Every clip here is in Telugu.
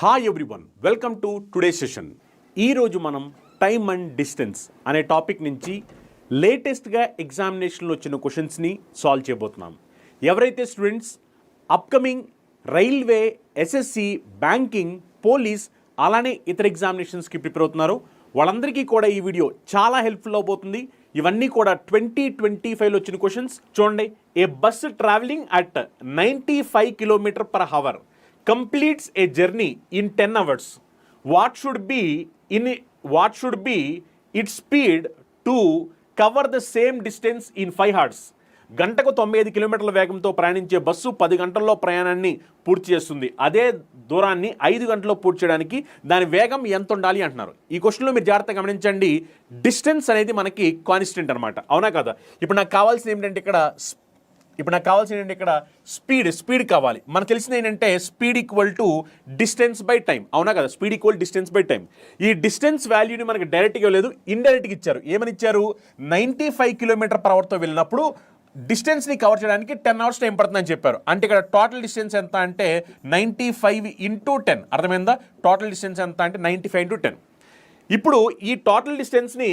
Hi everyone, welcome to today session. ఈరోజు మనం టైమ్ అండ్ డిస్టెన్స్ అనే టాపిక్ నుంచి లేటెస్ట్గా ఎగ్జామినేషన్లో వచ్చిన క్వశ్చన్స్ని సాల్వ్ చేయబోతున్నాం. ఎవరైతే students upcoming railway, SSC, banking, police అలానే ఇతర ఎగ్జామినేషన్స్కి ప్రిపేర్ అవుతున్నారో వాళ్ళందరికీ కూడా ఈ వీడియో చాలా హెల్ప్ఫుల్ అవబోతుంది. ఇవన్నీ కూడా 2025లో వచ్చిన క్వశ్చన్స్. చూడండి, a bus travelling at 95 km/h completes a journey in 10 hours. What should be its speed to cover the same distance in 5 hours? గంటకు 95 కిలోమీటర్ల వేగంతో ప్రయాణించే బస్సు 10 గంటల్లో ప్రయాణాన్ని పూర్తి చేస్తుంది. అదే దూరాన్ని 5 గంటల్లో పూర్తి చేయడానికి దాని వేగం ఎంత ఉండాలి అంటున్నారు. ఈ క్వశ్చన్లో మీరు జాగ్రత్తగా గమనించండి. డిస్టెన్స్ అనేది మనకి కాన్స్టెంట్ అనమాట, అవునా కదా? ఇప్పుడు నాకు కావాల్సింది ఏంటంటే ఇక్కడ స్పీడ్ కావాలి. మనకు తెలిసింది ఏంటంటే speed equal to distance by time, అవునా కదా? Speed equal distance by time. ఈ డిస్టెన్స్ వాల్యూని మనకి డైరెక్ట్గా లేదు, ఇండైరెక్ట్గా ఇచ్చారు. ఏమని ఇచ్చారు? 95 km/hతో వెళ్ళినప్పుడు డిస్టెన్స్ని కవర్ చేయడానికి 10 hours టైం పడుతుందని చెప్పారు. అంటే ఇక్కడ టోటల్ డిస్టెన్స్ ఎంత అంటే 95 × 10. అర్థమైందా? టోటల్ డిస్టెన్స్ ఎంత అంటే 95 × 10. ఇప్పుడు ఈ టోటల్ డిస్టెన్స్ని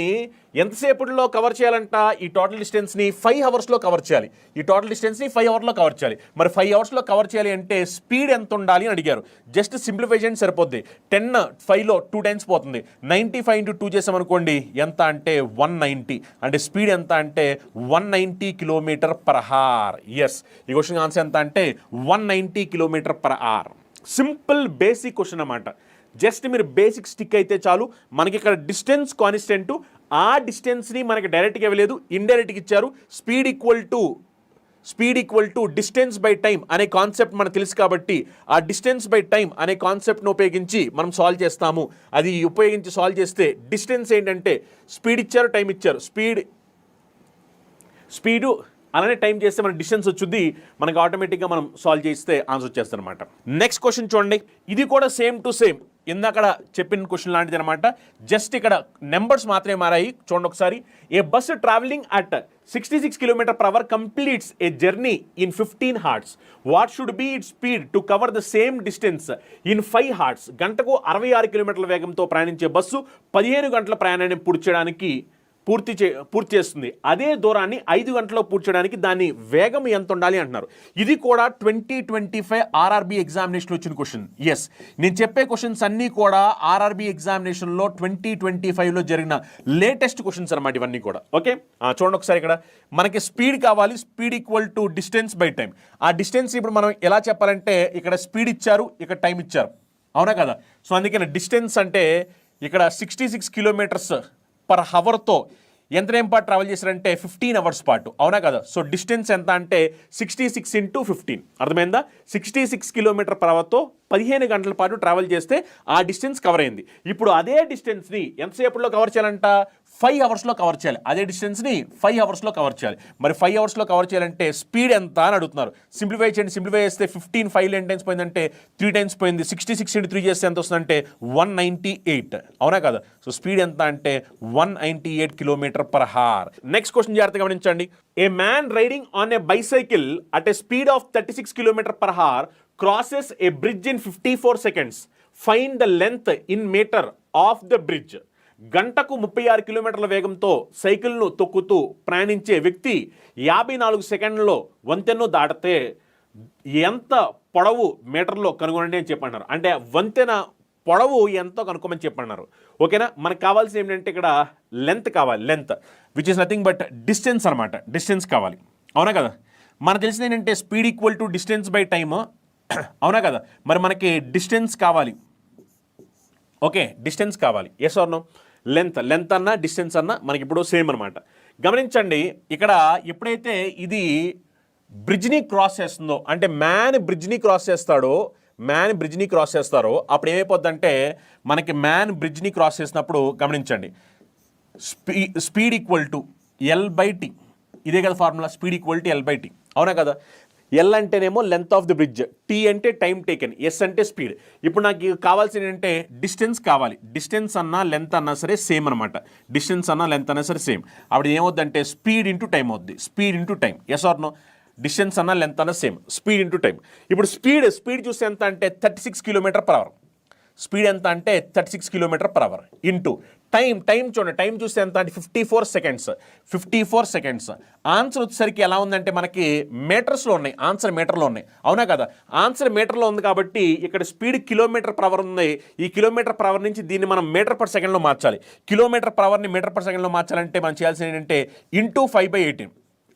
ఎంతసేపట్లో కవర్ చేయాలంట? ఈ టోటల్ డిస్టెన్స్ని 5 అవర్స్లో కవర్ చేయాలి. ఈ టోటల్ డిస్టెన్స్ని 5 అవర్స్లో కవర్ చేయాలి. మరి 5 అవర్స్లో కవర్ చేయాలి అంటే స్పీడ్ ఎంత ఉండాలి అని అడిగారు. జస్ట్ సింప్లిఫై చేయండి సరిపోద్ది. 10 5లో 2 టైమ్స్ పోతుంది. 95 × 2 చేసామనుకోండి, ఎంత అంటే 190. అంటే స్పీడ్ ఎంత అంటే 190 km/h. ఎస్, ఈ క్వశ్చన్ ఆన్సర్ ఎంత అంటే 190 km/h. సింపుల్ బేసిక్ క్వశ్చన్ అన్నమాట. జస్ట్ మీరు బేసిక్ స్టిక్ అయితే చాలు. మనకి ఇక్కడ డిస్టెన్స్ కాన్స్టెంట్, ఆ డిస్టెన్స్ని మనకి డైరెక్ట్గా ఇవ్వలేదు, ఇండైరెక్ట్గా ఇచ్చారు. Speed equal to distance by time అనే కాన్సెప్ట్ మనకు తెలుసు కాబట్టి ఆ డిస్టెన్స్ బై టైం అనే కాన్సెప్ట్ను ఉపయోగించి మనం సాల్వ్ చేస్తాము. అది ఉపయోగించి సాల్వ్ చేస్తే డిస్టెన్స్ ఏంటంటే స్పీడ్ ఇచ్చారు, టైం ఇచ్చారు. స్పీడు అలానే టైం చేస్తే మనకి డిస్టెన్స్ వచ్చుద్ది. మనకి ఆటోమేటిక్గా మనం సాల్వ్ చేస్తే ఆన్సర్ వచ్చేస్తుంది అనమాట. నెక్స్ట్ క్వశ్చన్ చూడండి, ఇది కూడా సేమ్ టు సేమ్ ఇందాక చెప్పిన క్వశ్చన్ లాంటిది అనమాట. జస్ట్ ఇక్కడ నెంబర్స్ మాత్రమే మారాయి. చూడండి ఒకసారి. A bus travelling at 66 km/h completes a journey in 15 hours. What should be it speed to cover the same distance in 5 hours? గంటకు 66 కిలోమీటర్ల వేగంతో ప్రయాణించే బస్సు 15 గంటల ప్రయాణాన్ని పూర్తి చేస్తుంది. అదే దూరాన్ని 5 గంటల్లో పూర్తి చేయడానికి దాని వేగం ఎంత ఉండాలి అంటున్నారు. ఇది కూడా 2025 ఆర్ఆర్బీ ఎగ్జామినేషన్లో వచ్చిన క్వశ్చన్. ఎస్, నేను చెప్పే క్వశ్చన్స్ అన్నీ కూడా ఆర్ఆర్బీ ఎగ్జామినేషన్లో 2025లో జరిగిన లేటెస్ట్ క్వశ్చన్స్ అనమాట ఇవన్నీ కూడా. ఓకే, చూడండి ఒకసారి. ఇక్కడ మనకి స్పీడ్ కావాలి. Speed equal to distance by time. ఆ డిస్టెన్స్ ఇప్పుడు మనం ఎలా చెప్పాలంటే ఇక్కడ స్పీడ్ ఇచ్చారు, ఇక్కడ టైం ఇచ్చారు, అవునా కదా? సో అందుకని డిస్టెన్స్ అంటే ఇక్కడ 66 km/hతో ఎంత టైం పాటు ట్రావెల్ చేశారంటే 15 hours పాటు, అవునా కదా? సో డిస్టెన్స్ ఎంత అంటే 66 × 15. అర్థమైందా? 66 km/hతో 15 గంటల పాటు ట్రావెల్ చేస్తే ఆ డిస్టెన్స్ కవర్ అయింది. ఇప్పుడు అదే డిస్టెన్స్ని ఎంతసేపట్లో కవర్ చేయాలంట? 5 అవర్స్లో కవర్ చేయాలి. అదే డిస్టెన్స్ని 5 అవర్స్లో కవర్ చేయాలి. మరి 5 అవర్స్లో కవర్ చేయాలంటే స్పీడ్ ఎంత అని అడుగుతున్నారు. సింప్లిఫై చేయండి. సింప్లిఫై చేస్తే 15 5 ఎన్ని టైమ్స్ పోయిందంటే 3 టైమ్స్ పోయింది. 66 × 3 చేస్తే ఎంత వస్తుందంటే 198, అవునా కదా? సో స్పీడ్ ఎంత అంటే 198 km/h. నెక్స్ట్ క్వశ్చన్ జాగ్రత్తగా గమనించండి. ఏ man riding on a bicycle at a speed of 36 km/h crosses a bridge in 54 seconds. Find the length in meter of the bridge. గంటకు 36 కిలోమీటర్ల వేగంతో సైకిల్ను తొక్కుతూ ప్రయాణించే వ్యక్తి 54 సెకండ్లలో వంతెన్ను దాటితే ఎంత పొడవు మీటర్లో కనుగొనండి అని చెప్పన్నారు. అంటే వంతెన పొడవు ఎంతో కనుక్కోమని చెప్పన్నారు. ఓకేనా? మనకు కావాల్సింది ఏంటంటే ఇక్కడ లెంత్ కావాలి. Length which is nothing but distance అనమాట. డిస్టెన్స్ కావాలి, అవునా కదా? మనకు తెలిసింది ఏంటంటే speed equal to distance by time, అవునా కదా? మరి మనకి డిస్టెన్స్ కావాలి. ఓకే, డిస్టెన్స్ కావాలి. Yes or no? లెంత్ అన్నా డిస్టెన్స్ అన్నా మనకి ఇప్పుడు సేమ్ అనమాట. గమనించండి, ఇక్కడ ఎప్పుడైతే ఇది బ్రిడ్జ్ని క్రాస్ చేస్తుందో, అంటే మ్యాన్ బ్రిడ్జ్ని క్రాస్ చేస్తారో అప్పుడు ఏమైపోద్దంటే మనకి మ్యాన్ బ్రిడ్జ్ని క్రాస్ చేసినప్పుడు గమనించండి, స్పీడ్ ఈక్వల్ టు L/T. ఇదే కదా formula, speed equal to L/T, అవునా కదా? ఎల్ అంటేనేమో length of the bridge, T అంటే టైం టేకెన్, ఎస్ అంటే స్పీడ్. ఇప్పుడు నాకు కావాల్సింది ఏంటంటే డిస్టెన్స్ కావాలి. డిస్టెన్స్ అన్నా లెంత్ అన్నా సరే సేమ్ అనమాట. డిస్టెన్స్ అన్నా లెంత్ అన్నా సరే సేమ్. అప్పుడు ఏమవుద్దంటే స్పీడ్ ఇంటూ టైం అవుద్ది. Speed into time, yes or no? Distance అన్నా లెంత్ అన్నా సేమ్, స్పీడ్ ఇంటూ టైం. ఇప్పుడు స్పీడ్ చూస్తే ఎంత అంటే 36 km/h. స్పీడ్ ఎంత అంటే 36 km/h ఇంటూ టైం చూడండి, టైం చూస్తే ఎంత అంటే 54 సెకండ్స్. ఆన్సర్ వచ్చేసరికి ఎలా ఉందంటే మనకి మీటర్స్లో ఉన్నాయి, ఆన్సర్ మీటర్లో ఉన్నాయి, అవునా కదా? ఆన్సర్ మీటర్లో ఉంది కాబట్టి ఇక్కడ స్పీడ్ km/h ఉంది. ఈ km/h నుంచి దీన్ని మనం మీటర్/సెకండ్లో మార్చాలి. km/hని మీటర్/సెకండ్లో మార్చాలంటే మనం చేయాల్సింది ఏంటంటే ఇంటూ 5/18,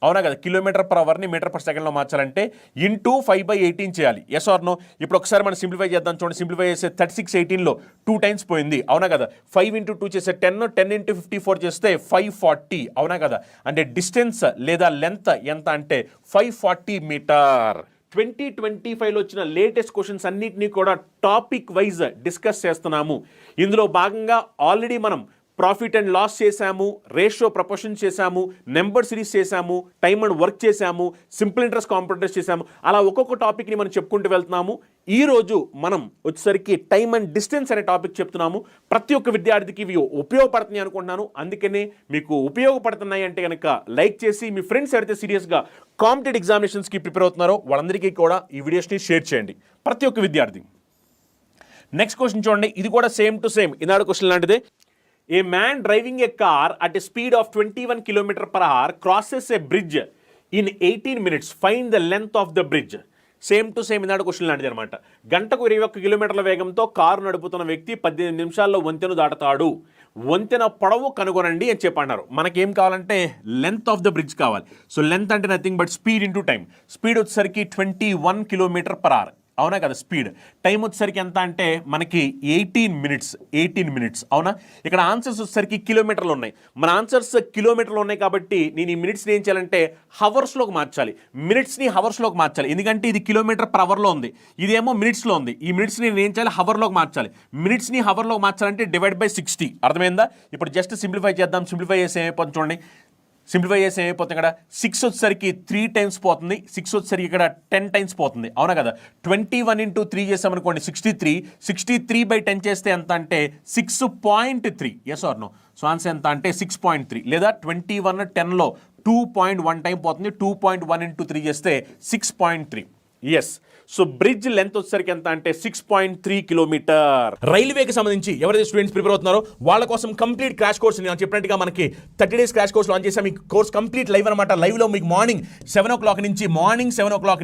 అవునా కదా? km/hని మీటర్/సెకండ్లో మార్చాలంటే ఇంటూ 5/18 చేయాలి. Yes or no? ఇప్పుడు ఒకసారి మనం సింప్లిఫై చేద్దాం చూడండి. సింప్లిఫై చేస్తే 36/18లో 2 టైమ్స్ పోయింది, అవునా కదా? 5 × 2 చేస్తే 10, 10 × 54 చేస్తే 540, అవునా కదా? అంటే డిస్టెన్స్ లేదా లెంత్ ఎంత అంటే 540 మీటర్. 2025లో వచ్చిన లేటెస్ట్ క్వశ్చన్స్ అన్నిటినీ కూడా టాపిక్ వైజ్ డిస్కస్ చేస్తున్నాము. ఇందులో భాగంగా ఆల్రెడీ మనం ప్రాఫిట్ అండ్ లాస్ చేశాము, రేషియో ప్రపోర్షన్ చేశాము, నెంబర్ సిరీస్ చేశాము, టైమ్ అండ్ వర్క్ చేశాము, సింపుల్ ఇంట్రెస్ట్ కాంపౌండ్ ఇంట్రెస్ట్ చేశాము. అలా ఒక్కొక్క టాపిక్ని మనం చెప్పుకుంటూ వెళ్తున్నాము. ఈరోజు మనం వచ్చేసరికి టైమ్ అండ్ డిస్టెన్స్ అనే టాపిక్ చెప్తున్నాము. ప్రతి ఒక్క విద్యార్థికి ఇవి ఉపయోగపడుతున్నాయి అనుకుంటున్నాను. అందుకనే మీకు ఉపయోగపడుతున్నాయి అంటే కనుక లైక్ చేసి మీ ఫ్రెండ్స్ ఎవరైతే సీరియస్గా కాంపిటేటివ్ ఎగ్జామినేషన్స్కి ప్రిపేర్ అవుతున్నారో వాళ్ళందరికీ కూడా ఈ వీడియోస్ని షేర్ చేయండి, ప్రతి ఒక్క విద్యార్థి. నెక్స్ట్ క్వశ్చన్ చూడండి, ఇది కూడా same to same Eenadu question లాంటిదే. A man driving a car at a speed of 21 km/h crosses a bridge in 18 minutes. Find the length of the bridge. Same to same Eenadu question లాంటిది అనమాట. గంటకు 21 కిలోమీటర్ల వేగంతో కారు నడుపుతున్న వ్యక్తి 18 నిమిషాల్లో వంతెను దాటుతాడు. వంతెన పొడవు కనుగొనండి అని చెప్పన్నారు. మనకేం కావాలంటే లెంత్ ఆఫ్ ద బ్రిడ్జ్ కావాలి. సో లెంత్ అంటే nothing but speed into time. Speed వచ్చేసరికి 21 km/h, అవునా కదా? స్పీడ్ టైం వచ్చేసరికి ఎంత అంటే మనకి 18 మినిట్స్, అవునా? ఇక్కడ ఆన్సర్స్ వచ్చేసరికి కిలోమీటర్లు ఉన్నాయి. మన ఆన్సర్స్ కిలోమీటర్లు ఉన్నాయి కాబట్టి నేను ఈ మినిట్స్ని ఏం చేయాలంటే హవర్స్లోకి మార్చాలి, మినిట్స్ని హవర్స్లోకి మార్చాలి. ఎందుకంటే ఇది km/hలో ఉంది, ఇదేమో మినిట్స్లో ఉంది. ఈ మినిట్స్ని నేను ఏం చేయాలి, హవర్లోకి మార్చాలి. మినిట్స్ని హవర్లోకి మార్చాలంటే /60. అర్థమైందా? ఇప్పుడు జస్ట్ సింప్లిఫై చేద్దాం. సింప్లిఫై చేసి ఏమైపోతుంది చూడండి. సింప్లిఫై చేసి ఏమైపోతుంది, ఇక్కడ 6 వచ్చేసరికి 3 టైమ్స్ పోతుంది, 6 వచ్చేసరికి ఇక్కడ 10 టైమ్స్ పోతుంది, అవునా కదా? 21 × 3 చేసామనుకోండి 63/10 చేస్తే ఎంత అంటే 6.3. Yes or no? So answer ఎంత అంటే 6.3 లేదా 21 10లో 2.1 టైం పోతుంది. 2.1 × 3 చేస్తే 6.3. ఎస్. సో బ్రిడ్జ్ లెంత్ వచ్చేసరికి ఎంత అంటే 6.3 కిలోమీటర్. రైల్వేకి సంబంధించి ఎవరైతే స్టూడెంట్స్ ప్రిపేర్ అవుతున్నారో వాళ్ళ కోసం కంప్లీట్ క్రాష్ కోర్స్ నేను చెప్పినట్టుగా మనకి 30 days క్రాష్ కోర్స్ లాంచ్ చేసాం. మీ కోర్స్ కంప్లీట్ లైవ్ అనమాట. లైవ్లో మీకు మార్నింగ్ 7 o'clock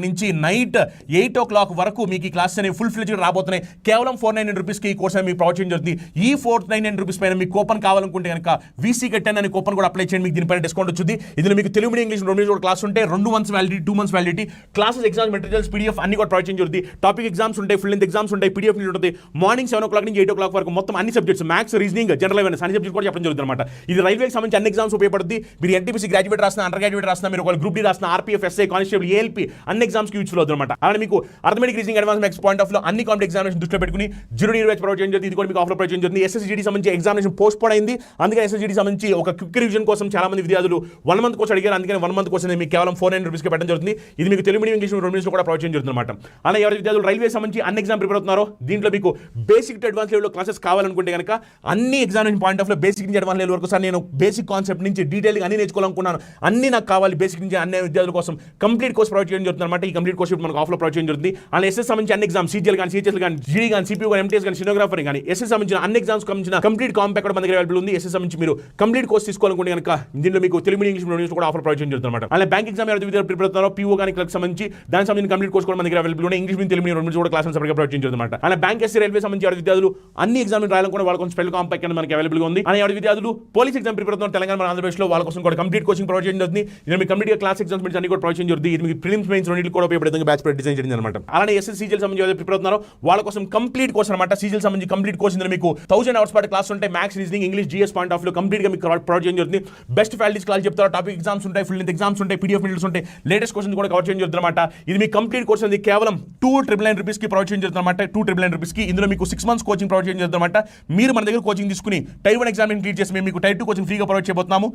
నుంచి నైట్ 8 o'clock వరకు మీకు ఈ క్లాస్ అనేవి ఫుల్ ఫ్లెడ్జ్గా రాబోతున్నాయి. కేవలం 499 రూపీస్కి ఈ కోర్స్ అనేది మీకు ప్రొవైడ్ చేయడం జరుగుతుంది. ఈ 499 రూపీస్ పైన మీకు కూపన్ కావాలనుకుంటే కనుక VCK10 అనే కూపన్ కూడా అప్లై చేయండి. మీకు దీనిపైన డిస్కౌంట్ వచ్చింది. ఇందులో మీకు తెలుగు మీడియం, ఇంగ్లీష్ రెండు క్లాస్ ఉంటే 2 months validity, 2 months validity, classes, exams, materials, PDF అన్ని కూడా ప్రొవైడ్ చేయడం జరుగుతుంది. టాపిక్ ఎగ్జామ్స్ ఉంటాయి, ఫుల్ లెంత్ ఎగ్జామ్స్ ఉంటాయి, PDF ఉంటుంది. మార్నింగ్ 7 o'clock నుంచి 8 o'clock వరకు మొత్తం అన్ని subjects, maths, reasoning, general awareness అన్ని సబ్జెక్ట్స్ కూడా చెప్పడం జరుగుతుంది అనమాట. ఇది రైల్వేకి సంబంధించి అన్ని ఎగ్జామ్స్ ఉపయోగపడుతుంది. మీరు NTPC గ్రాడ్యుయేట్ రాసిన, అండర్ గ్రాడ్యుయేట్ రాసిన, మీరు ఒక గ్రూప్ డి రాసిన, RPF, SI, కానిస్టేబుల్, ALP అన్ని ఎగ్జామ్స్కి యూజ్ఫుల్ అవుతుంది అనమాట. అలానే మీకు arithmetic, reasoning, advance maths point of లో అన్ని కాంపిటేటివ్ ఎగ్జామినేషన్ దృష్టిలో పెట్టుకుని 0 DRH ప్రొవైడ్ చేయడం జరుగుతుంది. ఇది కూడా మీకు ఆఫర్ ప్రొవైడ్ చేయడం జరుగుతుంది. SSGD సంబంధించి ఎగ్జామినేషన్ పోస్ట్ పోన్ అయింది. అందుకని SSGD సంబంధించి ఒక క్విక్ రివిజన్ కోసం చాలా మంది విద్యార్థులు 1 month కోర్స్ అడిగారు. అందుకని 1 month కోర్స్ మీకు కేవలం 499 రూపీస్కి పెట్టడం జరుగుతుంది. ఇది మీకు తెలుగు మీడియం, ఇంగ్లీష్ రెండు కూడా ప్రొవైడ్ చేయడం జరుగుతుంది అనమాట. అలా ఎవరి విద్యార్థులు రైల్వే సంబంధించి అన్ని ఎగ్జామ్ ప్రిపేర్ అవుతున్నారో దీంట్లో మీకు బేసిక్ టు అడ్వాన్స్ లెవెల్లో క్లాసెస్ కావాలనుకుంటే కనుక అన్ని ఎగ్జామినేషన్ పాయింట్ ఆఫ్ లో బేసిక్ నుంచి అడ్వాన్స్ లెవెల్ వరకు సార్ నేను బేసిక్ కాన్సెప్ట్ నుంచి డీటెయిల్గా అన్ని నేర్చుకోవాలనుకున్నాను, అన్ని నాకు కావాలి బేసిక్ నుంచి అన్ని విద్యార్థుల కోసం కంప్లీట్ కోర్స్ ప్రొవైడ్ చేయడం జరుగుతుంది అనమాట. ఈ కంప్లీట్ కోర్స్ మనకు ఆఫ్లో ప్రొవైడ్ చేయడం జరుగుతుంది. అలా SS సంబంధించి అన్ని ఎగ్జామ్స్, CGL కానీ, CHS కానీ, GD కానీ, CPU కానీ, MTS కానీ, సినోగ్రాఫర్ కానీ, SS సంబంధించిన అన్ని ఎగ్జామ్స్ సంబంధించిన కంప్లీట్ కాంపాక్ట్ కూడా మన దగ్గర అవైలబుల్ ఉంది. SS సంబంధించి మీరు కంప్లీట్ కోర్స్ తీసుకోవాలనుకుంటే కనుక దీంట్లో మీకు తెలుగు మీడియం, ఇంగ్లీష్ మీడియం కూడా ఆఫర్ ప్రొవైడ్ చేయడం జరుగుతుంది అనమాట. అలా బ్యాంక్ ఎగ్జామ్ ఎవరైతే విద్యార్థులు ప్రిపేర్ అవుతారో PO కానీ క్లర్క్ సంబంధించి దానికి సంబంధించిన కంప్లీట్ కోర్స్ కూడా మన దగ్గర అవైలబుల్ ఉన్నాయి. ఇంగ్లీష్ మీడియం, తెలుగు మీడియం రెండు కూడా క్లాసెస్ సపరేట్గా ప్రొవైడ్ చేయడం జరుగుతుంది అనమాట. అలా బ్యాంక్, SC, రైల్వే సంబంధించి ఎవరి విద్యార్థులు అన్ని ఎగ్జామ్ రాయాలనుకున్న వాళ్ళ కోసం స్పెషల్ కాంపాక్ట్ అనేది మనకి అవైలబుల్ ఉంది. అని ఎవరి విద్యార్థులు పోలీస్ ఎగ్జామ్ ప్రిపేర్ అవుతున్నారు తెలంగాణ, మన ఆంధ్రప్రదేశ్లో వాళ్ళ కోసం కూడా కంప్లీట్ కోచింగ్ ప్రొవైడ్ చేయడం జరుగుతుంది. ఇది మీకు కంప్లీట్ క్లాస్ ఎగ్జామ్స్ అన్ని కూడా ప్రొవైడ్ చేయడం జరుగుతుంది. ఇది మీకు ప్రిలిమ్స్, మెయిన్స్ రెండింటికి కూడా ఉపయోగపడే బ్యాచ్ డిజైన్ చేయడం అనమాట. అలానే SS, CGL సంబంధించి ఎవరైతే ప్రిపేర్ అవుతున్నారో వాళ్ళ కోసం కంప్లీట్ కోర్స్ అనమాట. CGL సంబంధించి కంప్లీట్ కోర్స్ ఇందులో మీకు 1000 hours పాటు క్లాస్ ఉంటాయి. Maths, reasoning, English, GS point of లో కంప్లీట్ గా మీకు ప్రొవైడ్ చేయడం జరుగుతుంది. బెస్ట్ ఫ్యాకల్టీస్ క్లాస్ చెప్తారు. టాపిక్ ఎగ్జామ్స్ ఉంటాయి, ఫుల్ లెంత్ ఎగ్జామ్స్ ఉంటాయి, PDF మెటీరియల్స్ ఉంటాయి, లేటెస్ట్ క్వశ్చన్స్ కూడా కవర్ చేయడం జరుగుతుంది అనమాట. ఇది మీ కంప్లీట్ కోర్స్ అనేది కేవలం 299 రూపీస్కి ప్రొవైడ్ చేయడం జరుగుతుంది అనమాట. 299 రూపీస్కి ఇందులో మీకు 6 months కోచింగ్ ప్రొవైడ్ చేయడం జరుగుతుంది అనమాట. మీరు మన దగ్గర కోచింగ్ తీసుకుని Type 1 ఎగ్జామ్ క్లియర్ చేసి మేము మీకు Type 2 కోచింగ్ ఫ్రీగా ప్రొవైడ్ చేయబోతున్నాము.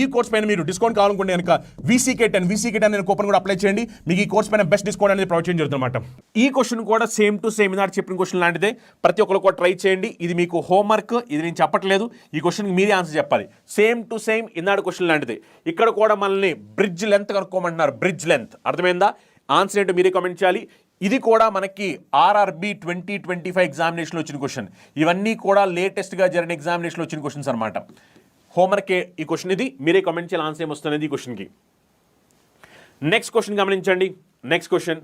ఈ కోర్స్ పైన మీరు డిస్కౌంట్ కావాలనుకుంటే కనుక VCK10 అనే కూపన్ కూడా అప్లై చేయండి. మీకు ఈ కోర్స్ పైన బెస్ట్ డిస్కౌంట్ అనేది ప్రొవైడ్ చేయడం జరుగుతుంది అనమాట. ఈ క్వశ్చన్ కూడా సేమ్ టు సేమ్ ఇందాక చెప్పిన క్వశ్చన్ లాంటిదే. ప్రతి ఒక్కరు కూడా ట్రై చేయండి. ఇది మీకు హోంవర్క్, ఇది నేను చెప్పట్లేదు. ఈ క్వశ్చన్కి మీరే ఆన్సర్ చెప్పాలి. సేమ్ టు సేమ్ ఇందాక క్వశ్చన్ లాంటిదే. ఇక్కడ కూడా మనల్ని బ్రిడ్జ్ లెంత్ కనుక్కోమంటున్నారు. బ్రిడ్జ్ లెంత్ అర్థమైందా? ఆన్సర్ ఏంటో మీరే కామెంట్ చేయాలి. ఇది కూడా మనకి ఆర్ఆర్బి 2025 ఎగ్జామినేషన్లో వచ్చిన క్వశ్చన్. ఇవన్నీ కూడా లేటెస్ట్గా జరిగిన ఎగ్జామినేషన్లో వచ్చిన క్వశ్చన్స్ అనమాట. హోంవర్కే ఈ క్వశ్చన్. ఇది మీరే కామెంట్ చేయాలి ఆన్సర్ ఏమొస్తున్నది ఈ క్వశ్చన్కి. నెక్స్ట్ క్వశ్చన్ గమనించండి. Next question,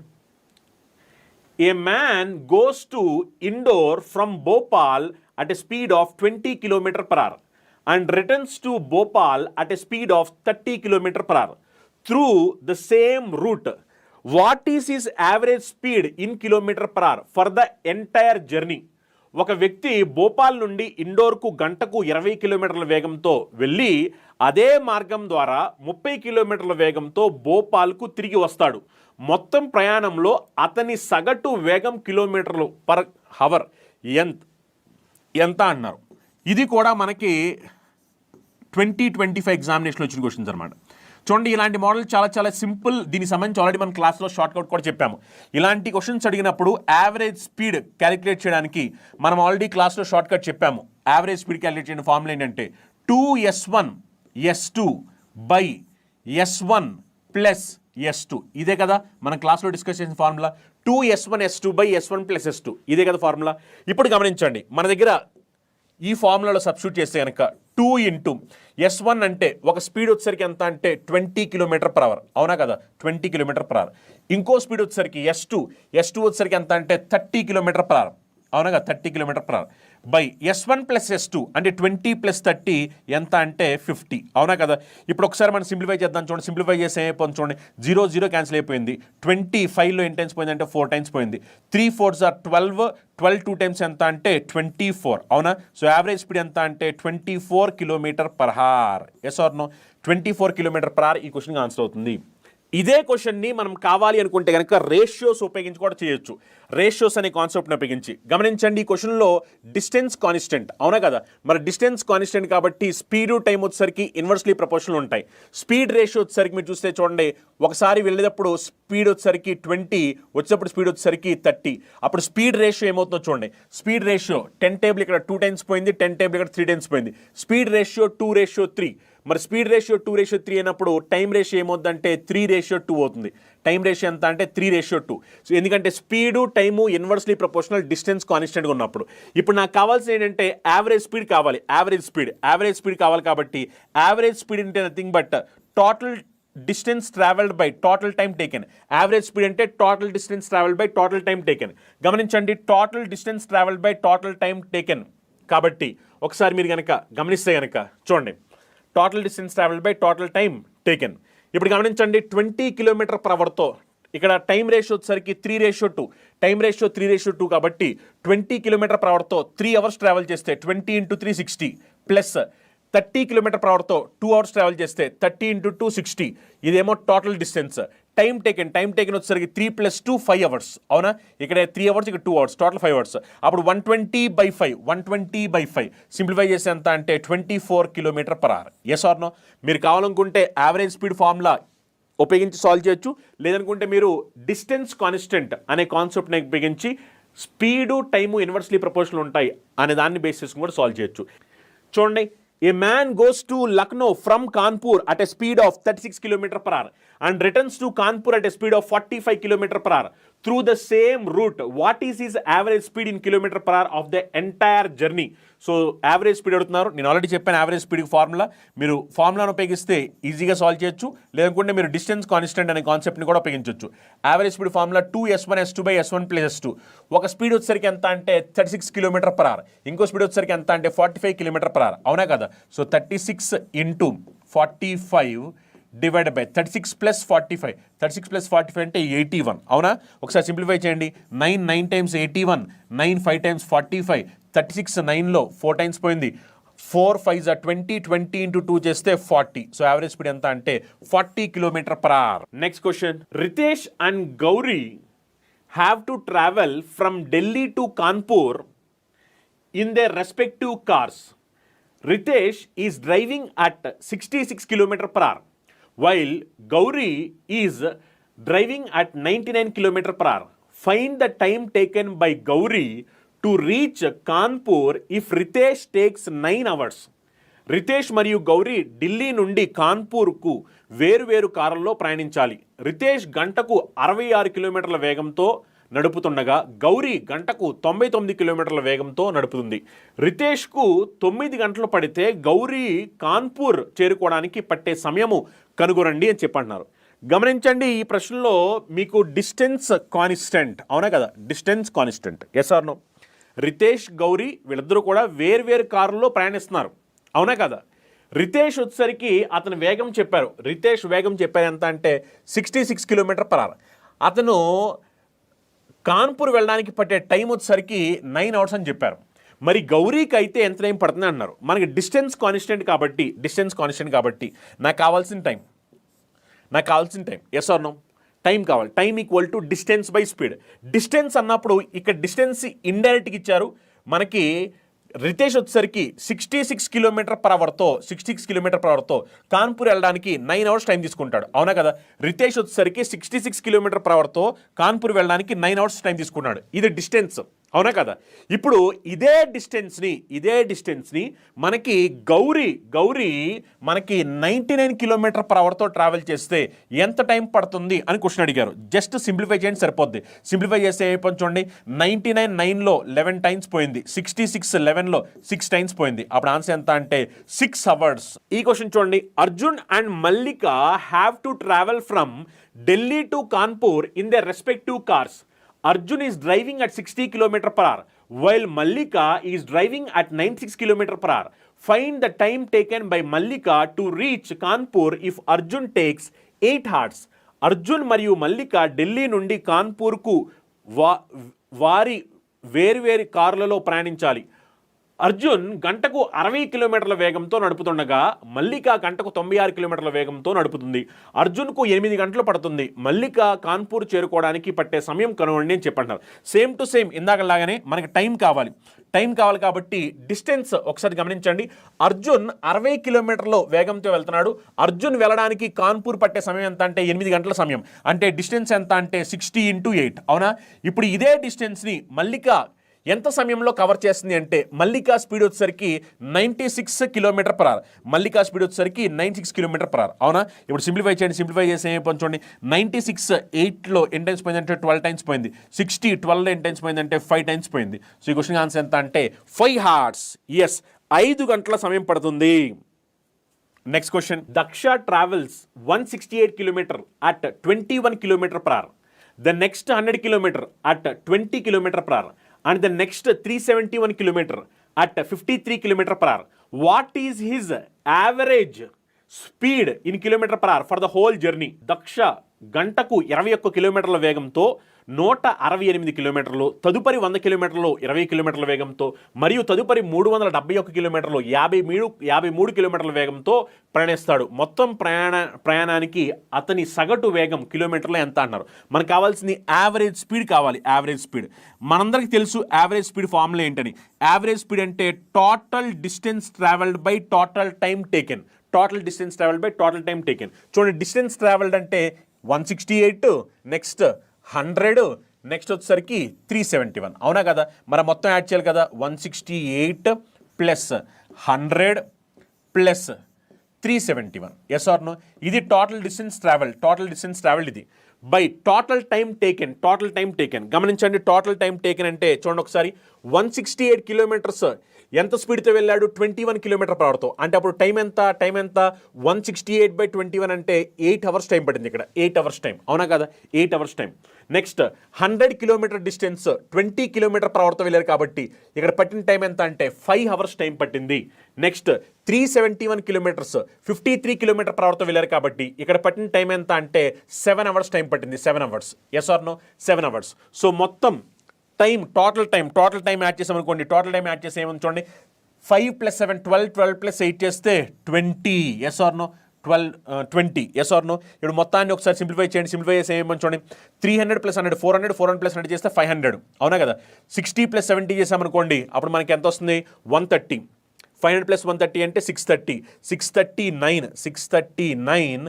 a man goes to Indore from Bhopal at a speed of 20 km per hour and returns to Bhopal at a speed of 30 km per hour through the same route. What is his average speed in kilometer per hour for the entire journey? ఒక వ్యక్తి భోపాల్ నుండి ఇండోర్కు గంటకు 20 కిలోమీటర్ల వేగంతో వెళ్ళి అదే మార్గం ద్వారా 30 కిలోమీటర్ల వేగంతో భోపాల్కు తిరిగి వస్తాడు. మొత్తం ప్రయాణంలో అతని సగటు వేగం కిలోమీటర్లు పర్ హవర్ ఎంత అన్నారు. ఇది కూడా మనకి 2025 ఎగ్జామినేషన్లో వచ్చిన క్వశ్చన్స్ అనమాట. చూడండి, ఇలాంటి మోడల్ చాలా చాలా సింపుల్. దీనికి సంబంధించి ఆల్రెడీ మన క్లాస్లో షార్ట్కట్ కూడా చెప్పాము. ఇలాంటి క్వశ్చన్స్ అడిగినప్పుడు యావరేజ్ స్పీడ్ క్యాలిక్యులేట్ చేయడానికి మనం ఆల్రెడీ క్లాస్లో షార్ట్కట్ చెప్పాము. యావరేజ్ స్పీడ్ క్యాలిక్యులేట్ చేయడం ఫార్ములా ఏంటంటే 2s1 s2 by s1 plus s2. ఇదే కదా మనం క్లాస్లో డిస్కస్ చేసిన formula. 2s1 s2 by s1 plus s2 ఇదే కదా ఫార్ములా. ఇప్పుడు గమనించండి, మన దగ్గర ఈ ఫార్ములాలో సబ్స్టిట్యూట్ చేస్తే కనుక 2 ఇంటూ s1 అంటే ఒక స్పీడ్ వచ్చేసరికి ఎంత అంటే 20 కిలోమీటర్ పర్ అవర్, అవునా కదా, 20 కిలోమీటర్ పర్ అవర్. ఇంకో స్పీడ్ వచ్చేసరికి s2 వచ్చేసరికి ఎంత అంటే 30 కిలోమీటర్ పర్ అవర్, అవునా కదా, 30 kilometre per hour by s1 plus s2 అంటే 20 ప్లస్ 30 ఎంత అంటే 50, అవునా కదా. ఇప్పుడు ఒకసారి మనం సింప్లిఫై చేద్దాం. చూడండి, సింప్లిఫై చేస్తే ఏమైపోయింది చూడండి, 0 0 క్యాన్సిల్ అయిపోయింది. 25లో ఎన్ని టైమ్స్ పోయింది అంటే 4 టైమ్స్ పోయింది. 3 4s are 12 2 టైమ్స్ ఎంత అంటే 24, అవునా. సో యావరేజ్ స్పీడ్ ఎంత అంటే 24 kilometer per hour. Yes or no? 24 kilometer per hour ఈ క్వశ్చన్కి ఆన్సర్ అవుతుంది. ఇదే క్వశ్చన్ని మనం కావాలి అనుకుంటే కనుక రేషియోస్ ఉపయోగించి కూడా చేయొచ్చు. రేషియోస్ అనే కాన్సెప్ట్ని ఉపయోగించి గమనించండి, ఈ క్వశ్చన్లో డిస్టెన్స్ కాన్స్టెంట్, అవునా కదా. మరి డిస్టెన్స్ కాన్స్టెంట్ కాబట్టి స్పీడు టైం వచ్చేసరికి ఇన్వర్స్లీ ప్రపోర్షనల్ ఉంటాయి. స్పీడ్ రేషియో వచ్చేసరికి మీరు చూస్తే చూడండి, ఒకసారి వెళ్ళేటప్పుడు స్పీడ్ వచ్చేసరికి 20, వచ్చేటప్పుడు స్పీడ్ వచ్చేసరికి 30. అప్పుడు స్పీడ్ రేషియో ఏమవుతుందో చూడండి. స్పీడ్ రేషియో 10 టేబుల్ ఇక్కడ 2 టైమ్స్ పోయింది, 10 టేబుల్ ఇక్కడ 3 టైమ్స్ పోయింది. Speed ratio 2:3. మరి స్పీడ్ రేషియో 2:3 అయినప్పుడు టైం రేషియో ఏమవుతుందంటే 3:2 అవుతుంది. టైం రేషియో ఎంత అంటే 3:2. సో ఎందుకంటే speed time inversely proportional, distance కాన్స్టెంట్గా ఉన్నప్పుడు. ఇప్పుడు నాకు కావాల్సింది ఏంటంటే యావరేజ్ స్పీడ్ కావాలి. యావరేజ్ స్పీడ్ కావాలి కాబట్టి యావరేజ్ స్పీడ్ అంటే nothing but total distance travelled by total time taken. Average speed అంటే total distance travelled by total time taken. గమనించండి, total distance travelled by total time taken కాబట్టి ఒకసారి మీరు కనుక గమనిస్తే కనుక చూడండి, total distance travelled by total time taken. ఇప్పుడు గమనించండి, 20 కిలోమీటర్ పర్ అవర్తో ఇక్కడ టైం రేషియో వచ్చేసరికి 3:2. టైం రేషియో 3:2 కాబట్టి 20 కిలోమీటర్ పర్ అవర్తో 3 అవర్స్ ట్రావెల్ చేస్తే 20 × 3 60 ప్లస్ 30 కిలోమీటర్ పర్ అవర్తో 2 అవర్స్ ట్రావెల్ చేస్తే 30 × 2 60. ఇదేమో టోటల్ డిస్టెన్స్. టైం టేకెన్ వచ్చేసరికి 3 + 2 5 అవర్స్, అవునా. ఇక్కడ 3 అవర్స్, ఇక్కడ 2 అవర్స్, టోటల్ 5 అవర్స్. అప్పుడు 120/5 సింప్లిఫై చేస్తే ఎంత అంటే 24 kilometer per hour. Yes or no? మీరు కావాలనుకుంటే యావరేజ్ స్పీడ్ ఫార్ములా ఉపయోగించి సాల్వ్ చేయొచ్చు, లేదనుకుంటే మీరు డిస్టెన్స్ కాన్స్టెంట్ అనే కాన్సెప్ట్ని ఉపయోగించి స్పీడు టైము ఇన్వర్స్లీ ప్రపోర్షనల్ ఉంటాయి అనే దాన్ని బేస్ చేసుకుని కూడా సాల్వ్ చేయొచ్చు. చూడండి, a man goes to Lucknow from Kanpur at a speed of 36 km per hour and returns to Kanpur at a speed of 45 km per hour through the same route. What is his average speed in kilometer per hour of the entire journey? So average speed అడుగుతున్నారు. నేను ఆల్రెడీ చెప్పాను యావరేజ్ స్పీడ్కి ఫార్ములా. మీరు ఫార్ములాను ఉపయోగిస్తే ఈజీగా సాల్వ్ చేయొచ్చు, లేదనుకుంటే మీరు డిస్టెన్స్ కాన్స్టెంట్ అనే కాన్సెప్ట్ని కూడా ఉపయోగించవచ్చు. Average speed formula 2s1 s2 by s1 plus s2. ఒక స్పీడ్ వచ్చేసరికి ఎంత అంటే 36 కిలోమీటర్ పర్ అవర్, ఇంకో స్పీడ్ వచ్చేసరికి ఎంత అంటే 45 కిలోమీటర్ పర్ అవర్, అవునా కదా. So 36 × 45 divide by 36 + 45. 36 + 45 అంటే 81, అవునా. ఒకసారి సింప్లిఫై చేయండి. 9 టైమ్స్ 81, 9 5 టైమ్స్ 45, 36 9లో 4 టైమ్స్ పోయింది. 4 5s are 20, 20 × 2 చేస్తే 40. సో యావరేజ్ స్పీడ్ ఎంత అంటే 40 kilometer per hour. Next question, Ritesh and Gauri have to travel from Delhi to Kanpur in their respective cars. Ritesh is driving at 66 km per hour while Gauri is driving at 99 km per hour. Find the time taken by Gauri to reach Kanpur if Ritesh takes 9 hours. Riteish మరియు గౌరీ ఢిల్లీ నుండి కాన్పూర్కు వేరువేరు కార్లలో ప్రయాణించాలి. రితేష్ గంటకు 66 కిలోమీటర్ల వేగంతో నడుపుతుండగా గౌరీ గంటకు 99 కిలోమీటర్ల వేగంతో నడుపుతుంది. రితేష్కు 9 గంటలు పడితే గౌరీ కాన్పూర్ చేరుకోవడానికి పట్టే సమయము కనుగొనండి అని చెప్పంటున్నారు. గమనించండి, ఈ ప్రశ్నలో మీకు డిస్టెన్స్ కాన్స్టెంట్, అవునా కదా, distance constant, yes or no. Ritesh Gauri వీళ్ళిద్దరూ కూడా వేర్వేరు కారుల్లో ప్రయాణిస్తున్నారు, అవునా కదా. రితేష్ వచ్చేసరికి అతను వేగం చెప్పారు, రితేష్ వేగం చెప్పారు ఎంత అంటే 66 km/h. అతను కాన్పూర్ వెళ్ళడానికి పట్టే టైం వచ్చేసరికి 9 hours అని చెప్పారు. మరి గౌరీకి అయితే ఎంత టైం పడుతుంది అన్నారు. మనకి డిస్టెన్స్ కాన్స్టెంట్ కాబట్టి నాకు కావాల్సిన time yes or no, time కావాలి. Time equal to distance by speed. Distance అన్నప్పుడు ఇక్కడ డిస్టెన్స్ ఇండైరెక్ట్గా ఇచ్చారు మనకి. రితేష్ వచ్చేసరికి 66 km/hతో కాన్పూర్ వెళ్ళడానికి 9 hours టైం తీసుకుంటాడు, అవునా కదా. రితేష్ వచ్చేసరికి 66 km/hతో కాన్పూర్ వెళ్ళడానికి 9 hours టైం తీసుకున్నాడు. ఇది డిస్టెన్స్, అవునా కదా. ఇప్పుడు ఇదే డిస్టెన్స్ని మనకి గౌరీ మనకి 99 km/hతో ట్రావెల్ చేస్తే ఎంత టైం పడుతుంది అని క్వశ్చన్ అడిగారు. జస్ట్ సింప్లిఫై చేయండి సరిపోద్ది. సింప్లిఫై చేస్తే అయిపోయి చూడండి, 99 9లో 11 times పోయింది, 66 11లో 6 times పోయింది. అప్పుడు ఆన్సర్ ఎంత అంటే 6 hours. ఈ క్వశ్చన్ చూడండి, Arjun and Mallika have to travel from Delhi to Kanpur in their respective cars. Arjun is driving at 60 km/h while Mallika is driving at 96 km/h. Find the time taken by Mallika to reach Kanpur if Arjun takes 8 hours. Arjun మరియు మల్లిక ఢిల్లీ నుండి కాన్పూర్కు వారి వేర్వేరు కార్లలో ప్రయాణించాలి. అర్జున్ గంటకు 60 కిలోమీటర్ల వేగంతో నడుపుతుండగా మల్లిక గంటకు 96 కిలోమీటర్ల వేగంతో నడుపుతుంది. అర్జున్కు 8 గంటలు పడుతుంది. మల్లిక కాన్పూర్ చేరుకోవడానికి పట్టే సమయం కనుగొనండి అని చెప్పంటారు. సేమ్ టు సేమ్ ఇందాకలాగానే మనకి టైం కావాలి కాబట్టి డిస్టెన్స్ ఒకసారి గమనించండి. అర్జున్ 60 కిలోమీటర్ల వేగంతో వెళ్తున్నాడు. అర్జున్ వెళ్ళడానికి కాన్పూర్ పట్టే సమయం ఎంత అంటే 8 గంటల సమయం. అంటే డిస్టెన్స్ ఎంత అంటే 60 × 8, అవునా. ఇప్పుడు ఇదే డిస్టెన్స్ని మల్లిక ఎంత సమయంలో కవర్ చేస్తుంది అంటే మల్లికా స్పీడ్ వచ్చేసరికి 96 km/h. మల్లికా స్పీడ్ వచ్చేసరికి 96 km/h, అవునా. ఇప్పుడు సింప్లిఫై చేసి ఏమైపోయింది చూడండి, 96 8లో ఎన్ని టైమ్స్ పోయిందంటే 12 times పోయింది. 60 12లో ఎన్ని టైమ్స్ పోయిందంటే 5 times పోయింది. సో ఈ క్వశ్చన్ ఆన్సర్ ఎంత అంటే 5 hours. ఎస్, 5 గంటల సమయం పడుతుంది. Next question, Daksha travels 168 km at 21 km/h. The next 100 km at 20 km/h. And the next 371 km at 53 km/h. What is his average speed in km/h for the whole journey? Daksha గంటకు 21 కిలోమీటర్ల వేగంతో 168 కిలోమీటర్లు, తదుపరి 100 కిలోమీటర్లు 20 కిలోమీటర్ల వేగంతో, మరియు తదుపరి 371 కిలోమీటర్లు 53 కిలోమీటర్ల వేగంతో ప్రయాణిస్తాడు. మొత్తం ప్రయాణానికి అతని సగటు వేగం కిలోమీటర్లో ఎంత అన్నారు. మనకు కావాల్సింది యావరేజ్ స్పీడ్ కావాలి. యావరేజ్ స్పీడ్ మనందరికీ తెలుసు. యావరేజ్ స్పీడ్ ఫార్ములా ఏంటని. యావరేజ్ స్పీడ్ అంటే total distance travelled by total time taken. చూడండి, డిస్టెన్స్ ట్రావెల్డ్ అంటే 168, నెక్స్ట్ 100, నెక్స్ట్ వచ్చేసరికి 371, అవునా కదా. మరి మొత్తం యాడ్ చేయాలి కదా. 168 + 100 + 371, ఎస్ ఆర్ నో. ఇది టోటల్ డిస్టెన్స్ ట్రావెల్డ్ ఇది బై టోటల్ టైం టేకెన్. గమనించండి, టోటల్ టైం టేకెన్ అంటే చూడండి ఒకసారి, 168 కిలోమీటర్స్ ఎంత స్పీడ్తో వెళ్ళాడు, 21 km/hతో. అంటే అప్పుడు టైం ఎంత 168/21 అంటే 8 hours టైం పడింది. ఇక్కడ 8 hours టైం, అవునా కదా, 8 hours time. Next 100 km distance 20 km/hతో వెళ్ళారు కాబట్టి ఇక్కడ పట్టిన టైం ఎంత అంటే 5 hours టైం పట్టింది. నెక్స్ట్ 371 kilometers 53 km/hతో వెళ్ళారు కాబట్టి ఇక్కడ పట్టిన టైం ఎంత అంటే 7 hours టైం పట్టింది. 7 hours, yes or no, 7 hours. So మొత్తం టైం టోటల్ టైం యాడ్ చేసామనుకోండి. టోటల్ టైం యాడ్ చేసి ఏమని చూడండి, 5 + 7 12, 12 + 8 చేస్తే 20, yes or no, 20, yes or no. ఇప్పుడు మొత్తాన్ని ఒకసారి సింప్లిఫై చేసి ఏమని చూడండి, 300 + 100 400, 400 + 100 చేస్తే 500, అవునా కదా. 60 + 70 చేసామనుకోండి, అప్పుడు మనకి ఎంత వస్తుంది, 130. 500 + 130 అంటే 630. 639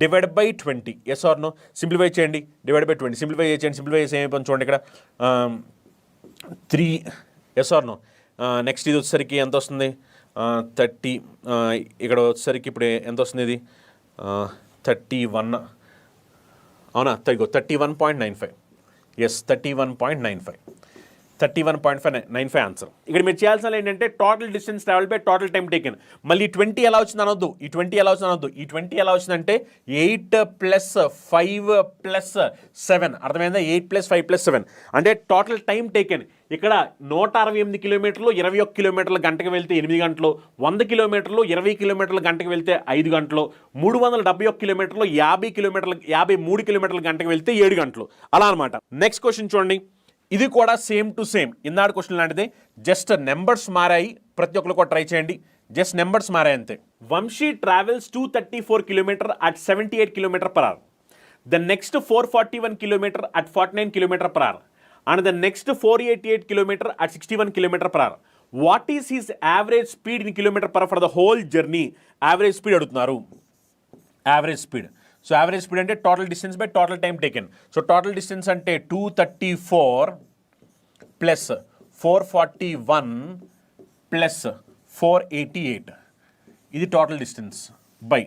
divide by 20, yes or no. Simplify చేయండి, డివైడ్ బై 20. సింప్లిఫై చేసి ఏమైపోయింది చూడండి, ఇక్కడ 3, ఎస్ ఆర్ నో. నెక్స్ట్ ఇది వచ్చేసరికి ఎంత వస్తుంది, 30. ఇక్కడ వచ్చేసరికి ఇప్పుడు ఎంత వస్తుంది, ఇది 31, అవునా. 31.95. Yes 31.95 answer. ఇక్కడ మీరు చేయాల్సిన ఏంటంటే total distance travel by total time taken. మళ్ళీ 20 ఎలా వచ్చింది అనొద్దు, ఈ 20 ఎలా వచ్చింది అనొద్దు. ఈ 20 ఎలా వచ్చిందంటే 8 + 5 + 7, అర్థమైందా? 8 + 5 + 7 అంటే టోటల్ టైం టేకెన్. ఇక్కడ 168 కిలోమీటర్లు 21 కిలోమీటర్ల గంటకు వెళ్తే 8 గంటలు, 100 కిలోమీటర్లు 20 కిలోమీటర్ల గంటకు వెళ్తే 5 గంటలు, 371 కిలోమీటర్లు 53 కిలోమీటర్ల గంటకు వెళ్తే 7 గంటలు, అలా అనమాట. నెక్స్ట్ క్వశ్చన్ చూడండి. ఇది కూడా సేమ్ టు సేమ్ ఇందాడు క్వశ్చన్ లాంటిదే, జస్ట్ నెంబర్స్ మారాయి. ప్రతి ఒక్కరు కూడా ట్రై చేయండి, జస్ట్ నెంబర్స్ మారాయి అంతే. Vamshi travels 234 kilometer at 78 km/h. The next 441 km at 49 km/h. And the next 488 km at 61 km/h. What is his average speed in km/h for the whole journey? Average speed అడుగుతున్నారు. Average speed. So average speed అంటే total distance by total time taken. So total distance అంటే 234 + 441 + 488, ఇది total distance by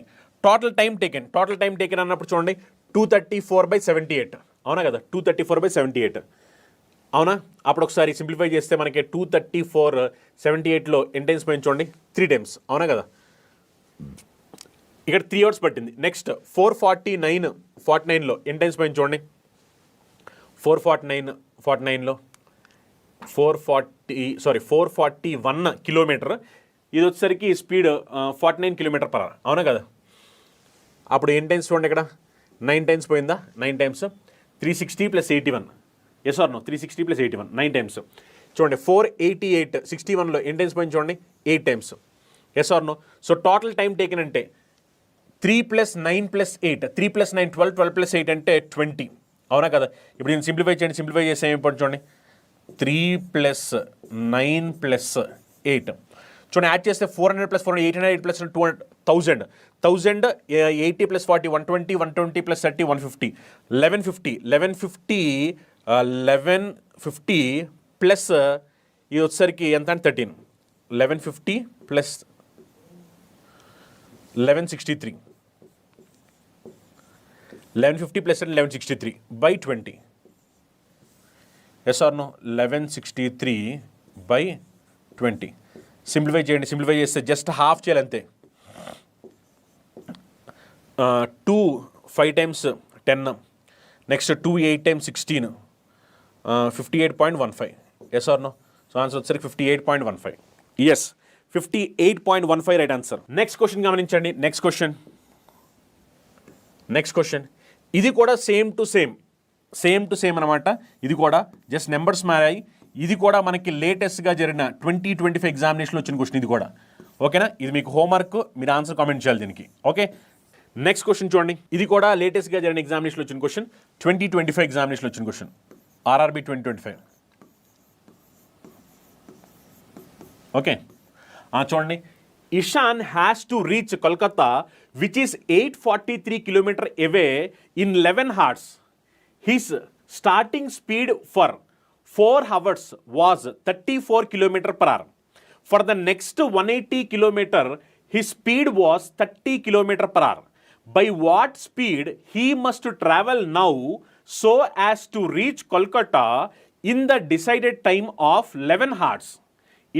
total time taken. Total time taken అన్నప్పుడు చూడండి 234/78, అవునా కదా? 234/78 అవునా? అప్పుడు ఒకసారి సింప్లిఫై చేస్తే మనకి 234/78లో ఎన్ని టైమ్స్ పోయింది చూడండి, 3 times, అవునా కదా? ఇక్కడ 3 hours పట్టింది. నెక్స్ట్ 449లో ఎన్ని టైమ్స్ పోయింది చూడండి, 449లో 441 కిలోమీటర్. ఇది వచ్చేసరికి స్పీడ్ 49 km/h, అవునా కదా? అప్పుడు ఎన్ని టైమ్స్ చూడండి, ఇక్కడ 9 times పోయిందా? 9 times 360 + 81, yes or no? 360 + 81 9 times. చూడండి 488 61లో ఎన్ని టైమ్స్ పోయింది చూడండి, 8 times, yes or no? So total time taken అంటే 3 + 9 + 8, 3 + 9 12, 12 + 8 అంటే 20, అవునా కదా? ఇప్పుడు నేను సింప్లిఫై చేయండి, సింప్లిఫై చేస్తే ఏమైపోతుంది చూడండి, 3 + 9 + 8 చూడండి, యాడ్ చేస్తే 400 + 400 800 + 200 1000 80 + 40 120 120 + 30 150 1150 ప్లస్ ఇది వచ్చేసరికి ఎంత అంటే 13 1150 + 1163 1150 + 1163/20, ఎస్ ఆర్ నో? 1163/20 సింప్లిఫై చేయండి. సింప్లిఫై చేస్తే జస్ట్ హాఫ్ చేయాలి అంతే. 2 5 times 10, next 2 8 times 16, 58.15, yes or no? So answer వచ్చేసరికి 58.15. Yes, 58.15 right answer. Next question గమనించండి. నెక్స్ట్ క్వశ్చన్ ఇది కూడా సేమ్ టు సేమ్ అనమాట. ఇది కూడా జస్ట్ నెంబర్స్ మారాయి. ఇది కూడా మనకి లేటెస్ట్గా జరిగిన 2025 ఎగ్జామినేషన్లో వచ్చిన క్వశ్చన్ ఇది కూడా, ఓకేనా? ఇది మీకు హోంవర్క్, మీరు ఆన్సర్ కామెంట్ చేయాలి దీనికి, ఓకే? నెక్స్ట్ క్వశ్చన్ చూడండి. ఇది కూడా లేటెస్ట్గా జరిగిన ఎగ్జామినేషన్లో వచ్చిన క్వశ్చన్, 2025 ఎగ్జామినేషన్లో వచ్చిన క్వశ్చన్, RRB 2025, ఓకే? చూడండి. Ishaan has to reach Kolkata which is 843 km away in 11 hours. His starting speed for 4 hours was 34 km/h. For the next 180 km, his speed was 30 km/h. By what speed he must travel now so as to reach Kolkata in the decided time of 11 hours?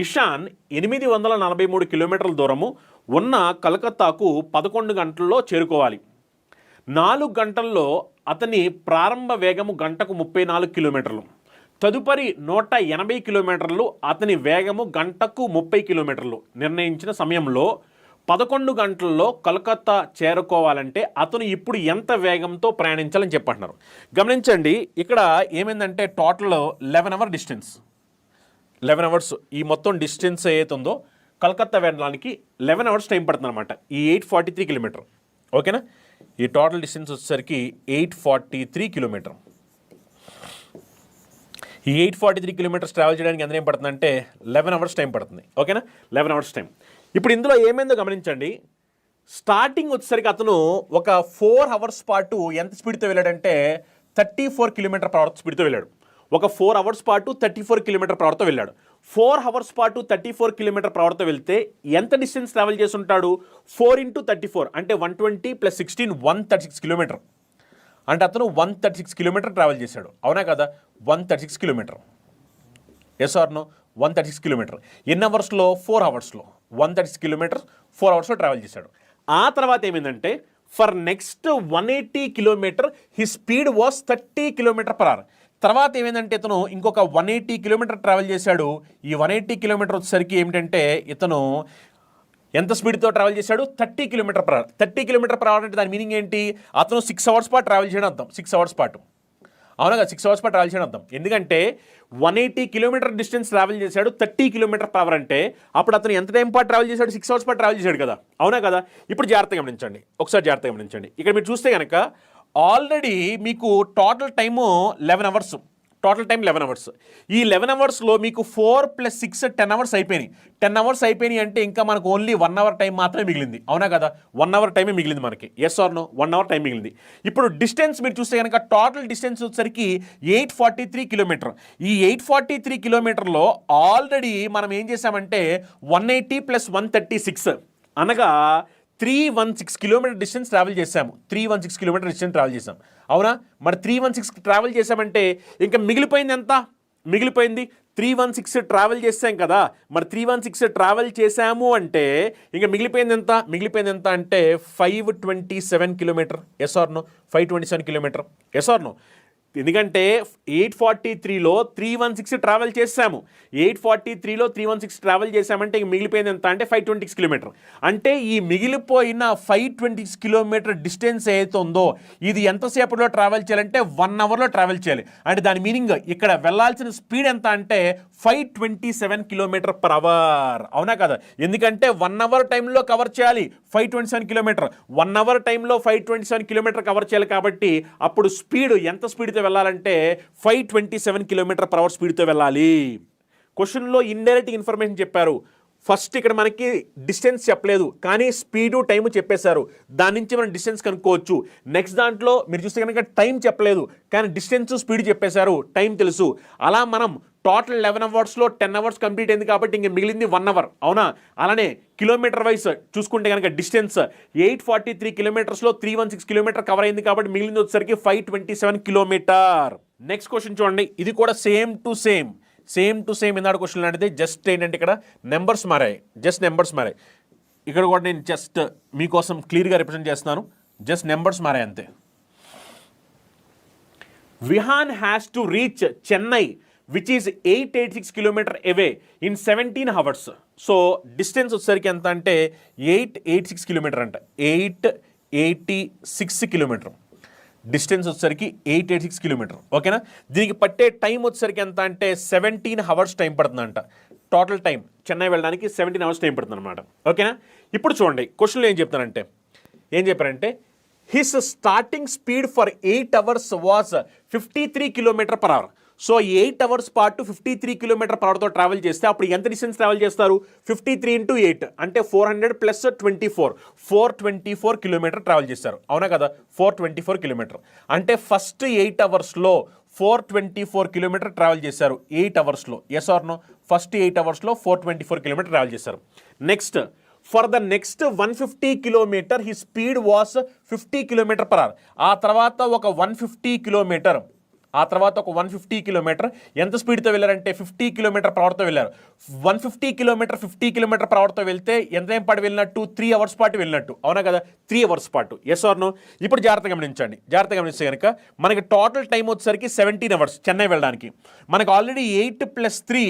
Ishan 843 కిలోమీటర్ల దూరము ఉన్న కలకత్తాకు 11 గంటల్లో చేరుకోవాలి. 4 గంటల్లో అతని ప్రారంభ వేగము గంటకు 34 కిలోమీటర్లు. తదుపరి 180 కిలోమీటర్లు అతని వేగము గంటకు 30 కిలోమీటర్లు. నిర్ణయించిన సమయంలో 11 గంటల్లో కలకత్తా చేరుకోవాలంటే అతను ఇప్పుడు ఎంత వేగంతో ప్రయాణించాలని చెప్పంటున్నారు. గమనించండి, ఇక్కడ ఏమైందంటే టోటల్ 11 hour డిస్టెన్స్, 11 hours ఈ మొత్తం డిస్టెన్స్ ఏదైతుందో కలకత్తా వెళ్ళడానికి 11 hours టైం పడుతుంది అనమాట. ఈ 843 కిలోమీటర్, ఓకేనా? ఈ టోటల్ డిస్టెన్స్ వచ్చేసరికి 843 కిలోమీటర్. ఈ 843 కిలోమీటర్స్ ట్రావెల్ చేయడానికి ఎంత టైం పడుతుందంటే 11 hours టైం పడుతుంది, ఓకేనా? 11 hours టైం. ఇప్పుడు ఇందులో ఏమైందో గమనించండి. స్టార్టింగ్ వచ్చేసరికి అతను ఒక 4 hours పాటు ఎంత స్పీడ్తో వెళ్ళాడంటే 34 km/h స్పీడ్తో వెళ్ళాడు. ఒక 4 hours పాటు 34 km/hతో వెళ్ళాడు. 4 hours పాటు 34 km/hతో వెళ్తే ఎంత డిస్టెన్స్ ట్రావెల్ చేసి ఉంటాడు? 4 × 34 అంటే 120 + 16 136 కిలోమీటర్. అంటే అతను 136 కిలోమీటర్ ట్రావెల్ చేశాడు, అవునా కదా? 136 kilometer, yes or no? 136 kilometer ఎన్ని అవర్స్లో? 4 అవర్స్లో. 136 కిలోమీటర్ 4 అవర్స్లో ట్రావెల్ చేశాడు. ఆ తర్వాత ఏమైందంటే for next 180 kilometer he speed was 30 kilometre per hour. తర్వాత ఏమైందంటే ఇతను ఇంకొక 180 కిలోమీటర్ ట్రావెల్ చేశాడు. ఈ 180 కిలోమీటర్ వచ్చేసరికి ఏమిటంటే ఇతను ఎంత స్పీడ్తో ట్రావెల్ చేశాడు? 30 kilometre per hour. 30 kilometre per hour అంటే దాని మీనింగ్ ఏంటి? అతను 6 అవర్స్ పాటు ట్రావెల్ చేయడం అర్థం. 6 అవర్స్ పాటు, అవునా కదా? 6 అవర్స్ పాటు ట్రావెల్ చేయడం అర్థం. ఎందుకంటే 180 కిలోమీటర్ డిస్టెన్స్ ట్రావెల్ చేశాడు 30 కిలోమీటర్ పర్ అవర్ అంటే అప్పుడు అతను ఎంత టైం పాటు ట్రావెల్ చేశాడు? 6 అవర్స్ పాటు ట్రావెల్ చేశాడు కదా, అవునా కదా? ఇప్పుడు జాగ్రత్తగా గమనించండి, ఒకసారి జాగ్రత్తగా గమనించండి. ఇక్కడ మీరు చూస్తే కనుక ఆల్రెడీ మీకు total time 11 hours, total time 11 hours. ఈ 11 అవర్స్లో మీకు 4 + 6 10 అవర్స్ అయిపోయినాయి. 10 అవర్స్ అయిపోయినాయి అంటే ఇంకా మనకు ఓన్లీ 1 అవర్ టైం మాత్రమే మిగిలింది, అవునా కదా? 1 అవర్ టైమే మిగిలింది మనకి, yes or no? 1 hour time మిగిలింది. ఇప్పుడు డిస్టెన్స్ మీరు చూస్తే కనుక టోటల్ డిస్టెన్స్ వచ్చేసరికి 843 కిలోమీటర్. ఈ 843 కిలోమీటర్లో ఆల్రెడీ మనం ఏం చేసామంటే 180 + 136 అనగా 316 కిలోమీటర్ డిస్టెన్స్ ట్రావెల్ చేసాము. 316 కిలోమీటర్ డిస్టెన్స్ ట్రావెల్ చేసాం, అవునా? మరి 316 ట్రావెల్ చేసామంటే ఇంకా మిగిలిపోయింది ఎంత? మిగిలిపోయింది 316 ట్రావెల్ చేసాం కదా. మరి 316 ట్రావెల్ చేసాము అంటే ఇంకా మిగిలిపోయింది ఎంత? మిగిలిపోయింది ఎంత అంటే 527 kilometer, yes or no? 527 kilometer, yes or no? ఎందుకంటే 843లో 316 ట్రావెల్ చేసాము. 843లో 316 ట్రావెల్ చేసామంటే ఇంక మిగిలిపోయింది ఎంత అంటే 526 కిలోమీటర్. అంటే ఈ మిగిలిపోయిన 526 కిలోమీటర్ డిస్టెన్స్ ఏదైతే ఉందో ఇది ఎంతసేపట్లో ట్రావెల్ చేయాలంటే 1 అవర్లో ట్రావెల్ చేయాలి. అంటే దాని మీనింగ్ ఇక్కడ వెళ్ళాల్సిన స్పీడ్ ఎంత అంటే 527 కిలోమీటర్ పర్ అవర్, అవునా కదా? ఎందుకంటే 1 అవర్ టైంలో కవర్ చేయాలి 527 కిలోమీటర్. 1 అవర్ టైంలో 527 కిలోమీటర్ కవర్ చేయాలి కాబట్టి అప్పుడు స్పీడ్ ఎంత స్పీడ్తో వెళ్ళాలంటే 527 కిలోమీటర్ పర్ అవర్ స్పీడ్తో వెళ్ళాలి. క్వశ్చన్లో ఇండైరెక్ట్ ఇన్ఫర్మేషన్ చెప్పారు. ఫస్ట్ ఇక్కడ మనకి డిస్టెన్స్ చెప్పలేదు కానీ స్పీడు టైము చెప్పేశారు, దాని నుంచి మనం డిస్టెన్స్ కనుక్కోవచ్చు. నెక్స్ట్ దాంట్లో మీరు చూస్తే కనుక టైం చెప్పలేదు కానీ డిస్టెన్స్ స్పీడ్ చెప్పేశారు, టైం తెలుసు. అలా మనం టోటల్ 11 అవర్స్లో 10 అవర్స్ కంప్లీట్ అయింది కాబట్టి ఇంక మిగిలింది 1 అవర్, అవునా? అలానే కిలోమీటర్ వైస్ చూసుకుంటే కనుక డిస్టెన్స్ 843 కిలోమీటర్స్లో 316 కిలోమీటర్ కవర్ అయింది కాబట్టి మిగిలింది వచ్చేసరికి 527 కిలోమీటర్. నెక్స్ట్ క్వశ్చన్ చూడండి, ఇది కూడా సేమ్ టు సేమ్ ఇందాడు క్వశ్చన్ లాంటిది. జస్ట్ ఏంటంటే ఇక్కడ నెంబర్స్ మారాయి, జస్ట్ నెంబర్స్ మారాయి. ఇక్కడ కూడా నేను జస్ట్ మీకోసం క్లియర్గా రిప్రజెంట్ చేస్తున్నాను, జస్ట్ నెంబర్స్ మారాయి అంతే. Vihaan has to reach Chennai which is 886 kilometer away in 17 hours. So distance వచ్చేసరికి ఎంత అంటే 886 కిలోమీటర్ అంట, 886 కిలోమీటర్ డిస్టెన్స్ వచ్చేసరికి 886 కిలోమీటర్, ఓకేనా? దీనికి పట్టే టైం వచ్చేసరికి ఎంత అంటే 17 అవర్స్ టైం పడుతుందంట. టోటల్ టైం చెన్నై వెళ్ళడానికి 17 అవర్స్ టైం పడుతుంది అనమాట, ఓకేనా? ఇప్పుడు చూడండి క్వశ్చన్లో ఏం చెప్పారంటే his starting speed for 8 hours was 53 kilometer per hour. So 8 hours పాటు 53 కిలోమీటర్ పర్ అవర్తో ట్రావెల్ చేస్తే అప్పుడు ఎంత డిస్టెన్స్ ట్రావెల్ చేస్తారు? 53 × 8 అంటే 400 + 24 424 కిలోమీటర్ ట్రావెల్ చేస్తారు, అవునా కదా? 424 కిలోమీటర్ అంటే ఫస్ట్ 8 అవర్స్లో 424 కిలోమీటర్ ట్రావెల్ చేశారు 8 అవర్స్లో, ఎస్ ఆర్ నో? ఫస్ట్ 8 అవర్స్లో 424 కిలోమీటర్ ట్రావెల్ చేశారు. Next for the next 150 kilometer he speed was 50 kilometer per hour. ఆ తర్వాత ఒక 150 కిలోమీటర్ ఎంత స్పీడ్తో వెళ్ళారంటే 50 కిలోమీటర్ పర్ అవర్తో వెళ్ళారు. 150 కిలోమీటర్ 50 కిలోమీటర్ పర్ అవర్తో వెళ్తే ఎంత టైం పాటు వెళ్ళినట్టు? 3 అవర్స్ పాటు వెళ్ళినట్టు, అవునా కదా? 3 అవర్స్ పాటు, ఎస్ ఆర్ నో? ఇప్పుడు జాగ్రత్తగా గమనిస్తే కనుక మనకి టోటల్ టైం వచ్చేసరికి 17 అవర్స్ చెన్నై వెళ్ళడానికి. మనకు ఆల్రెడీ 8 + 3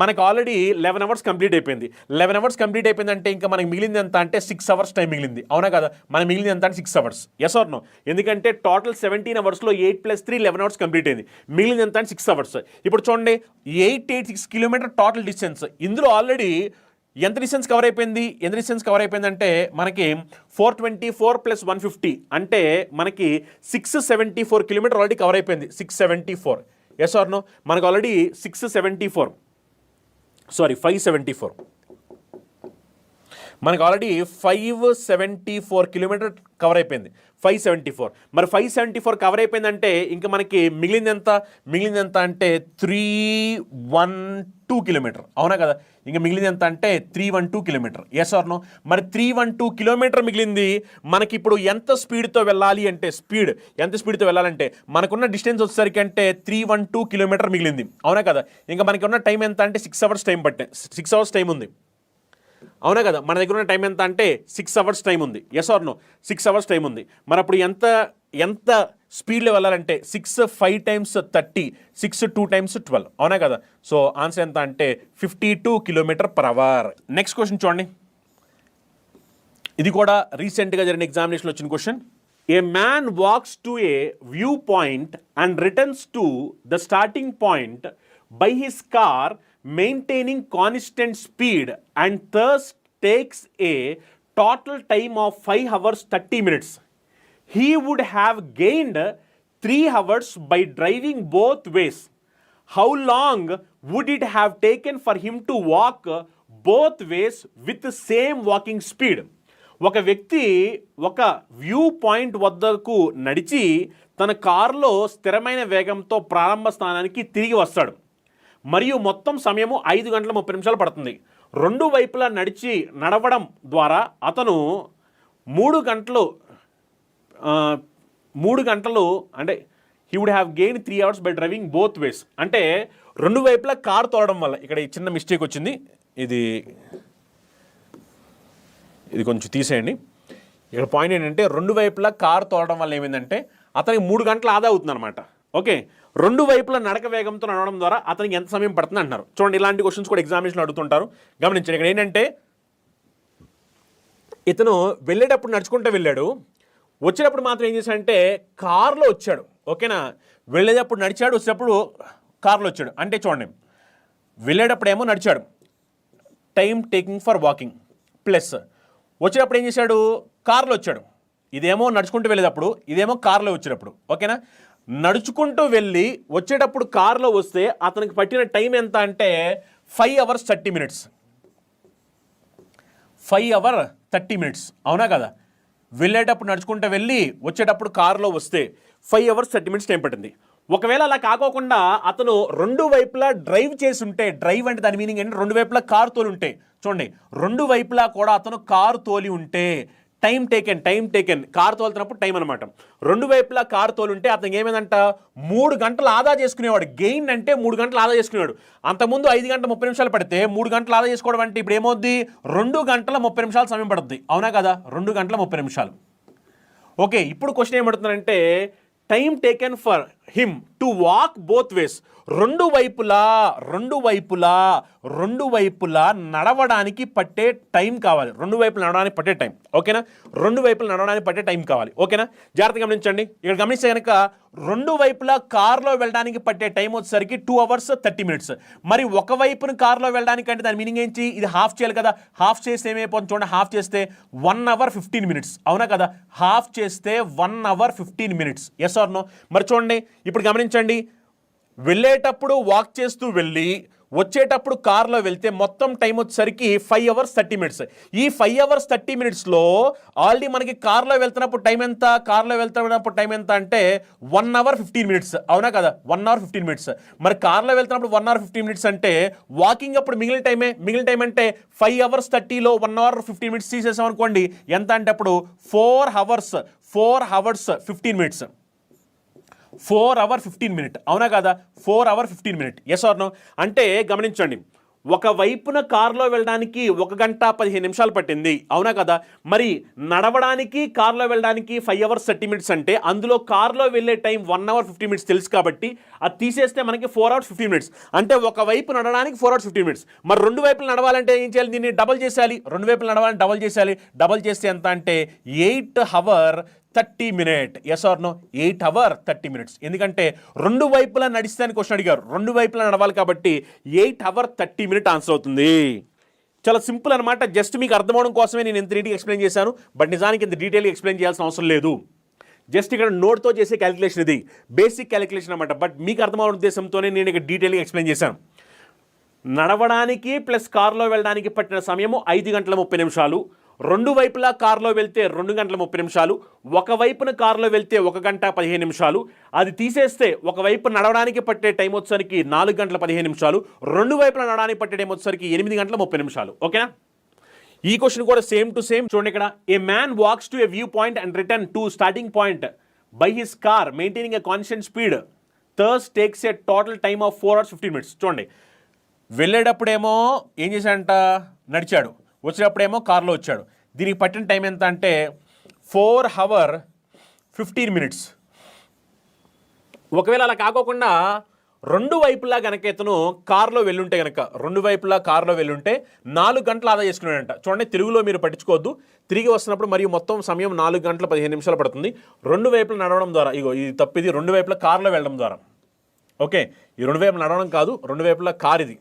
మనకు ఆల్రెడీ 11 అవర్స్ కంప్లీట్ అయిపోయింది. 11 అవర్స్ కంప్లీట్ అయిపోయిందంటే ఇంకా మనకి మిగిలింది ఎంత అంటే 6 అవర్స్ టైం మిగిలింది, అవునా కదా? మనకి మిగిలింది ఎంత అంటే 6 అవర్స్, ఎస్ ఆర్ నో? ఎందుకంటే టోటల్ 17 అవర్స్లో 8 + 3 11 అవర్స్ కంప్లీట్ అయింది, మిగిలింది ఎంత అంటే 6 అవర్స్. ఇప్పుడు చూడండి 886 కిలోమీటర్ టోటల్ డిస్టెన్స్. ఇందులో ఆల్రెడీ ఎంత డిస్టెన్స్ కవర్ అయిపోయింది అంటే మనకి 424 + 150 అంటే మనకి 674 కిలోమీటర్ ఆల్రెడీ కవర్ అయిపోయింది. 674, ఎస్ ఆర్ నో? మనకు ఆల్రెడీ 574 మనకు ఆల్రెడీ 574 కిలోమీటర్ కవర్ అయిపోయింది. 574 మరి 574 కవర్ అయిపోయిందంటే ఇంకా మనకి మిగిలింది ఎంత అంటే 312 కిలోమీటర్. అవునా కదా? ఇంకా మిగిలింది ఎంత అంటే 312 కిలోమీటర్. Yes or no? మరి 312 కిలోమీటర్ మిగిలింది. మనకి ఇప్పుడు ఎంత స్పీడ్తో వెళ్ళాలి అంటే ఎంత స్పీడ్తో వెళ్ళాలంటే మనకున్న డిస్టెన్స్ వచ్చేసరికి అంటే 312 కిలోమీటర్ మిగిలింది. అవునా కదా? ఇంకా మనకి ఉన్న టైం ఎంత అంటే 6 అవర్స్ టైం 6 అవర్స్ టైం ఉంది. అవునా కదా? మన దగ్గర ఉన్న టైం ఎంత అంటే 6 అవర్స్ టైం ఉంది. Yes or no? 6 hours time ఉంది. మరి అప్పుడు ఎంత స్పీడ్లో వెళ్ళాలంటే 6 5 times 30, 6 2 times 12. అవునా కదా? సో ఆన్సర్ ఎంత అంటే 52 km/h. నెక్స్ట్ క్వశ్చన్ చూడండి. ఇది కూడా రీసెంట్గా జరిగిన ఎగ్జామినేషన్లో వచ్చిన question. A man walks to A view point and returns to the starting point by his car maintaining constant speed and thus takes a total time of 5 hours 30 minutes. He would have gained 3 hours by driving both ways. How long would it have taken for him to walk both ways with the same walking speed? ఒక వ్యక్తి ఒక వ్యూ పాయింట్ వద్దకు నడిచి తన కారులో స్థిరమైన వేగంతో ప్రారంభ స్థానానికి తిరిగి వస్తాడు. మరియు మొత్తం సమయము 5 గంటల 30 నిమిషాలు పడుతుంది. రెండు వైపులా నడవడం ద్వారా అతను 3 గంటలు అంటే he would have gain 3 hours by driving both ways. అంటే రెండు వైపులా కారు తోలడం వల్ల ఇక్కడ ఈ చిన్న మిస్టేక్ వచ్చింది. ఇది కొంచెం తీసేయండి. ఇక్కడ పాయింట్ ఏంటంటే రెండు వైపులా కారు తోలడం వల్ల ఏమైందంటే అతనికి 3 గంటలు ఆదా అవుతుంది అనమాట. ఓకే, రెండు వైపుల నడక వేగంతో నడవడం ద్వారా అతనికి ఎంత సమయం పడుతుంది అంటున్నారు. చూడండి, ఇలాంటి క్వశ్చన్స్ కూడా ఎగ్జామినేషన్లో అడుగుతుంటారు. గమనించండి. ఇక్కడ ఏంటంటే ఇతను వెళ్ళేటప్పుడు నడుచుకుంటూ వెళ్ళాడు, వచ్చేటప్పుడు మాత్రం ఏం చేశాడంటే కారులో వచ్చాడు. ఓకేనా? వెళ్ళేటప్పుడు నడిచాడు, వచ్చేటప్పుడు కారులో వచ్చాడు. అంటే చూడండి, వెళ్ళేటప్పుడు ఏమో నడిచాడు, time taking for walking, plus వచ్చేటప్పుడు ఏం చేశాడు, కారులో వచ్చాడు. ఇదేమో నడుచుకుంటూ వెళ్ళేటప్పుడు, ఇదేమో కారులో వచ్చేటప్పుడు. ఓకేనా? నడుచుకుంటూ వెళ్ళి వచ్చేటప్పుడు కారులో వస్తే అతనికి పట్టిన టైం ఎంత అంటే 5 hours 30 minutes. 5 hours 30 minutes. అవునా కదా? వెళ్ళేటప్పుడు నడుచుకుంటూ వెళ్ళి వచ్చేటప్పుడు కారులో వస్తే 5 hours 30 minutes టైం పట్టింది. ఒకవేళ అలా కాకోకుండా అతను రెండు వైపులా డ్రైవ్ చేసి ఉంటే, డ్రైవ్ అంటే దాని మీనింగ్ ఏంటంటే రెండు వైపులా కారు తోలి ఉంటే, చూడండి రెండు వైపులా కూడా అతను కారు తోలి ఉంటే టైం టేకెన్ కారు తోలుతున్నప్పుడు టైం అనమాట. రెండు వైపులా కారు తోలుంటే అతనికి ఏమైందంట 3 గంటలు ఆదా చేసుకునేవాడు. గెయిన్ అంటే 3 గంటలు ఆదా చేసుకునేవాడు. అంతకుముందు 5 గంటల 30 నిమిషాలు పడితే 3 గంటలు ఆదా చేసుకోవడం అంటే ఇప్పుడు ఏమవుద్ది, 2 గంటల 30 నిమిషాలు సమయం పడుతుంది. అవునా కదా? 2 గంటల 30 నిమిషాలు. ఓకే, ఇప్పుడు క్వశ్చన్ ఏమడుతుందంటే time taken for him to walk both ways. రెండు వైపులా నడవడానికి పట్టే టైం కావాలి. రెండు వైపులు నడవడానికి పట్టే టైం. ఓకేనా? రెండు వైపులు నడవడానికి పట్టే టైం కావాలి. ఓకేనా? జాగ్రత్తగా గమనించండి. ఇక్కడ గమనిస్తే కనుక రెండు వైపులా కారులో వెళ్ళడానికి పట్టే టైం వచ్చేసరికి 2 hours 30 minutes. మరి ఒక వైపున కారులో వెళ్ళడానికి అంటే దాని మీనింగ్ ఏంటి, ఇది హాఫ్ చేయాలి కదా. హాఫ్ చేస్తే ఏమైపోతుంది చూడండి, హాఫ్ చేస్తే 1 hour 15 minutes. అవునా కదా? హాఫ్ చేస్తే 1 hour 15 minutes. Yes or no? మరి చూడండి, ఇప్పుడు గమనించండి, వెళ్ళేటప్పుడు వాక్ చేస్తూ వెళ్ళి వచ్చేటప్పుడు కారులో వెళ్తే మొత్తం టైం వచ్చేసరికి 5 hours 30 minutes. ఈ 5 hours 30 minutesలో ఆల్రెడీ మనకి కారులో వెళ్తున్నప్పుడు టైం ఎంత, అంటే 1 hour 15 minutes. అవునా కదా? 1 hour 15 minutes. మరి కారులో వెళ్తున్నప్పుడు 1 hour 15 minutes అంటే వాకింగ్ అప్పుడు మిగిలిన టైం అంటే 5 hours 30లో 1 hour 15 minutes తీసేసాం అనుకోండి, ఎంత అంటే అప్పుడు 4 hours 15 minutes. 4 hours 15 minutes. అవునా కదా? 4 hours 15 minutes. Yes or no? అంటే గమనించండి, ఒక వైపున కారులో వెళ్ళడానికి 1 గంట 15 నిమిషాలు పట్టింది. అవునా కదా? మరి నడవడానికి కారులో వెళ్ళడానికి 5 hours 30 minutes అంటే అందులో కారులో వెళ్ళే టైం 1 hour 15 minutes తెలుసు కాబట్టి అది తీసేస్తే మనకి 4 hours 15 minutes. అంటే ఒక వైపు నడవడానికి 4 hours 15 minutes. మరి రెండు వైపులు నడవాలంటే ఏం చేయాలి, దీన్ని డబల్ చేసేయాలి. రెండు వైపులు నడవాలంటే డబల్ చేస్తే ఎంత అంటే 8 hours 30 minutes. Yes or no? 8 hours 30 minutes. ఎందుకంటే రెండు వైపులా నడిస్తే అని క్వశ్చన్ అడిగారు, రెండు వైపులా నడవాలి కాబట్టి 8 hours 30 minutes ఆన్సర్ అవుతుంది. చాలా సింపుల్ అనమాట. జస్ట్ మీకు అర్థమవడం కోసమే నేను ఇంత నీట్గా ఎక్స్ప్లెయిన్ చేశాను. బట్ నిజానికి ఇంత డీటెయిల్గా ఎక్స్ప్లెయిన్ చేయాల్సిన అవసరం లేదు. జస్ట్ ఇక్కడ నోట్తో చేసే క్యాలిక్యులేషన్, ఇది బేసిక్ క్యాలిక్యులేషన్ అనమాట. బట్ మీకు అర్థమవడం ఉద్దేశంతోనే నేను ఇక్కడ డీటెయిల్గా ఎక్స్ప్లెయిన్ చేశాను. నడవడానికి ప్లస్ కారులో వెళ్ళడానికి పట్టిన సమయము 5 గంటల 30 నిమిషాలు. రెండు వైపులా కారులో వెళ్తే 2 గంటల 30 నిమిషాలు. ఒకవైపున కారులో వెళ్తే 1 గంట 15 నిమిషాలు. అది తీసేస్తే ఒకవైపు నడవడానికి పట్టే టైం వచ్చేసరికి 4 గంటల 15 నిమిషాలు. రెండు వైపులా నడవడానికి పట్టే టైం వచ్చేసరికి 8 గంటల 30 నిమిషాలు. ఓకేనా? ఈ క్వశ్చన్ కూడా సేమ్ టు సేమ్. చూడండి ఇక్కడ, ఏ man walks to A view point and return to starting point by his car maintaining a constant speed Thurs takes a total time of 4 hours 15 minutes. చూడండి, వెళ్ళేటప్పుడేమో ఏం చేశాడంట, నడిచాడు. వచ్చేటప్పుడేమో కార్లో వచ్చాడు. దీనికి పట్టిన టైం ఎంత అంటే 4 hours 15 minutes. ఒకవేళ అలా కాకోకుండా రెండు వైపులా కనుక ఇతను కారులో వెళ్ళుంటే కనుక, రెండు వైపులా కారులో వెళ్ళుంటే 4 గంటలు ఆదా చేసుకున్నాడంట. చూడండి, తెలుగులో మీరు పట్టించుకోవద్దు. తిరిగి వస్తున్నప్పుడు మరియు మొత్తం సమయం 4 గంటల 15 నిమిషాలు పడుతుంది. రెండు వైపులా నడవడం ద్వారా, ఇగో ఇది తప్పిది, రెండు వైపులా కారులో వెళ్ళడం ద్వారా. ఓకే, ఈ రెండు వైపులా నడవడం కాదు, రెండు వైపులా కారు ఇది.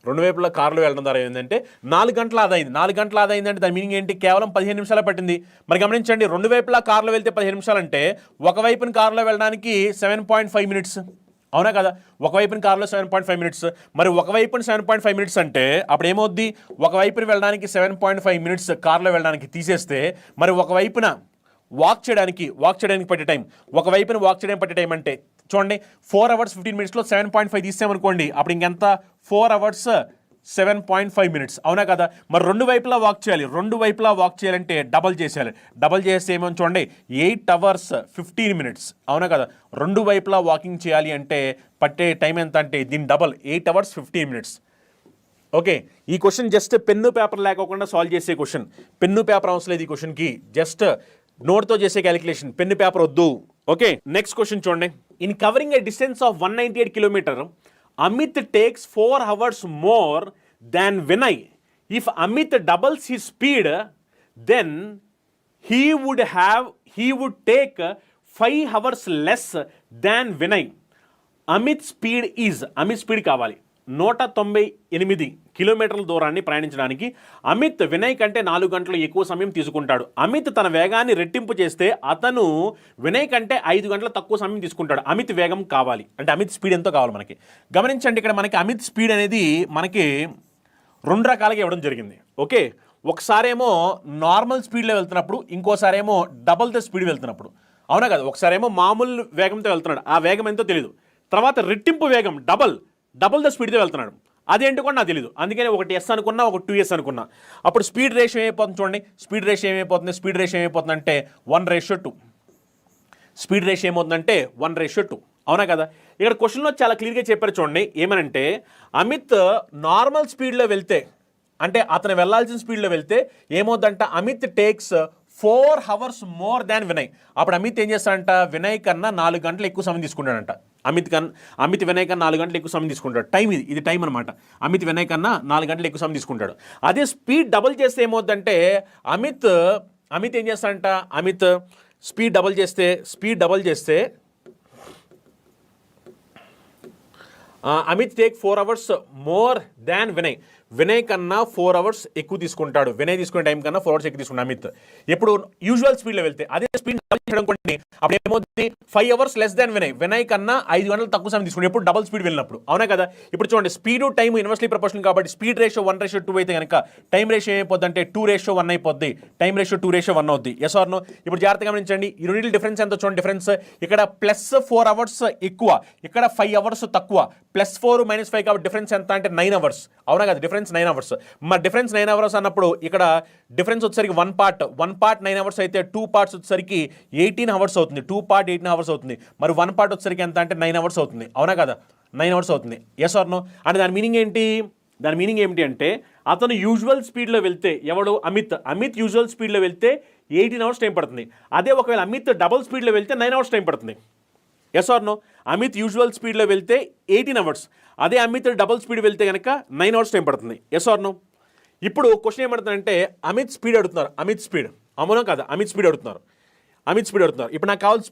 రెండు వైపులా కారులో వెళ్ళడం ద్వారా ఏంటంటే 4 గంటలు ఆదా అయింది. 4 గంటలు ఆదా అయిందంటే దాని మీనింగ్ ఏంటి? కేవలం 15 నిమిషాలు పట్టింది. మరి గమనించండి, రెండు వైపులా కారులో వెళ్తే 15 నిమిషాలు అంటే ఒకవైపున కారులో వెళ్ళడానికి 7.5 minutes. అవునా కదా? ఒకవైపున కారులో 7.5 minutes. మరి ఒకవైపున 7.5 minutes అంటే అప్పుడు ఏమవుద్ది? ఒకవైపున వెళ్ళడానికి 7.5 minutes కారులో వెళ్ళడానికి తీసేస్తే, మరి ఒకవైపున వాక్ చేయడానికి పట్టే టైం, ఒకవైపున వాక్ చేయడానికి పట్టే టైం అంటే చూడండి, 4 hours 15 minutesలో 7.5 తీసామనుకోండి, అప్పుడు ఇంకెంత? 4 hours 7.5 minutes. అవునా కదా? మరి రెండు వైపులా వాక్ చేయాలి. రెండు వైపులా వాక్ చేయాలంటే డబల్ చేసేయాలి. డబల్ చేస్తే ఏమో చూడండి, 8 hours 15 minutes. అవునా కదా? రెండు వైపులా వాకింగ్ చేయాలి అంటే పట్టే టైం ఎంత అంటే దీని డబల్, 8 hours 15 minutes. ఓకే, ఈ క్వశ్చన్ జస్ట్ పెన్ను పేపర్ లేకోకుండా సాల్వ్ చేసే క్వశ్చన్. పెన్ను పేపర్ అవసరం లేదు ఈ క్వశ్చన్కి, జస్ట్ నోట్తో చేసే క్యాలిక్యులేషన్, పెన్ను పేపర్ వద్దు. ఓకే, నెక్స్ట్ క్వశ్చన్ చూడండి. In covering a distance of 198 kilometers, Amit takes 4 hours more than Vinay. If Amit doubles his speed, then he would take 5 hours less than Vinay. Amit speed కావాలి 198 కిలోమీటర్ల దూరాన్ని ప్రయాణించడానికి అమిత్ వినయ్ కంటే 4 గంటలు ఎక్కువ సమయం తీసుకుంటాడు. అమిత్ తన వేగాన్ని రెట్టింపు చేస్తే అతను వినయ్ కంటే 5 గంటల తక్కువ సమయం తీసుకుంటాడు. అమిత్ వేగం కావాలి అంటే అమిత్ స్పీడ్ ఎంతో కావాలి మనకి. గమనించండి, ఇక్కడ మనకి అమిత్ స్పీడ్ అనేది మనకి 2 రకాలుగా ఇవ్వడం జరిగింది. ఓకే, ఒకసారేమో నార్మల్ స్పీడ్లో వెళ్తున్నప్పుడు, ఇంకోసారేమో డబల్ ద స్పీడ్ వెళ్తున్నప్పుడు. అవునా కదా? ఒకసారేమో మామూలు వేగంతో వెళ్తున్నాడు, ఆ వేగం ఎంతో తెలియదు. తర్వాత రెట్టింపు వేగం డబల్ ద స్పీడ్తో వెళ్తున్నాడు, అదేంటి కూడా నాకు తెలియదు. అందుకని ఒకటి S అనుకున్నా, ఒక 2S అనుకున్నా. అప్పుడు స్పీడ్ రేషియో ఏమైపోతుంది చూడండి, స్పీడ్ రేషియో ఏమైపోతుందంటే 1:2. స్పీడ్ రేషియో ఏమవుతుందంటే 1:2. అవునా కదా? ఇక్కడ క్వశ్చన్లో చాలా క్లియర్గా చెప్పారు చూడండి. ఏమనంటే అమిత్ నార్మల్ స్పీడ్లో వెళ్తే, అంటే అతను వెళ్ళాల్సిన స్పీడ్లో వెళ్తే ఏమవుతుందంట, Amit takes 4 hours more than Vinay. అప్పుడు అమిత్ ఏం చేస్తాడంట, వినయ్ కన్నా 4 గంటలు ఎక్కువ సమయం తీసుకుంటాడంట. అమిత్ వినయ్ కన్నా 4 గంటలు ఎక్కువ సమయం తీసుకుంటాడు. ఇది టైం అనమాట. అమిత్ వినయ్ కన్నా 4 గంటలు ఎక్కువ సమయం తీసుకుంటాడు. అదే స్పీడ్ డబుల్ చేస్తే ఏమవుతుందంటే అమిత్ ఏం చేస్తాడంట, అమిత్ స్పీడ్ డబుల్ చేస్తే Amit take 4 hours more than Vinay కన్నా 4 hours ఎక్కువ తీసుకుంటాడు. వినయ్ తీసుకునే టైం కన్నా 4 hours ఎక్కువ తీసుకుంటాడు అమిత్. ఎప్పుడు యూజువల్ స్పీడ్లో వెళ్తే. అదే స్పీడ్ డబుల్ చేయడం కొన్ని అప్పుడు ఏమవుతుంది, 5 hours less than వినయ్ కన్నా 5 గంటలు తక్కువ సమయం తీసుకుంటాడు ఎప్పుడు డబుల్ స్పీడ్ వెళ్ళినప్పుడు. అవునా కదా? ఇప్పుడు చూడండి, స్పీడ్ టైం ఇన్వర్స్లీ ప్రపోర్షనల్ కాబట్టి స్పీడ్ రేషియో 1:2 అయితే కనుక టైం రేషియో ఏమైపోద్ది అంటే 2:1 అయిపోద్ది. టైం రేషియో 2:1 అవుద్ది. Yes or no? ఇప్పుడు జాగ్రత్తగా గమనించండి, ఈ రెండింటి డిఫరెన్స్ ఎంత చూడండి. డిఫరెన్స్ ఇక్కడ +4 hours ఎక్కువ, ఇక్కడ 5 hours తక్కువ. +4 -5 కాబట్టి డిఫరెన్స్ ఎంత అంటే 9 hours. అవునా కదా? Difference 9 hours. మరి డిఫరెన్స్ 9 hours అన్నప్పుడు ఇక్కడ డిఫరెన్స్ వచ్చేసరికి 1 part 9 hours అయితే 2 parts వచ్చేసరికి 18 hours అవుతుంది. 2 part 18 hours అవుతుంది. మరి 1 part వచ్చేసరికి ఎంత అంటే 9 hours అవుతుంది. అవునా కదా? 9 hours అవుతుంది. Yes or no? అంటే దాని మీనింగ్ ఏమిటి అంటే అతను యూజువల్ స్పీడ్లో వెళ్తే, ఎవడు అమిత్ యూజువల్ స్పీడ్లో వెళ్తే 18 hours టైం పడుతుంది. అదే ఒకవేళ అమిత్ డబుల్ స్పీడ్లో వెళ్తే 9 hours టైం పడుతుంది. Yes or no? Amit usual స్పీడ్లో వెళ్తే 18 hours, అదే అమిత్ డబుల్ స్పీడ్ వెళ్తే కనుక 9 hours టైం పడుతుంది. Yes or no? ఇప్పుడు క్వశ్చన్ ఏమడుతుందంటే అమిత్ స్పీడ్ అడుగుతున్నారు. అవునా కదా? అమిత్ స్పీడ్ అడుగుతున్నారు. ఇప్పుడు నాకు కావాలి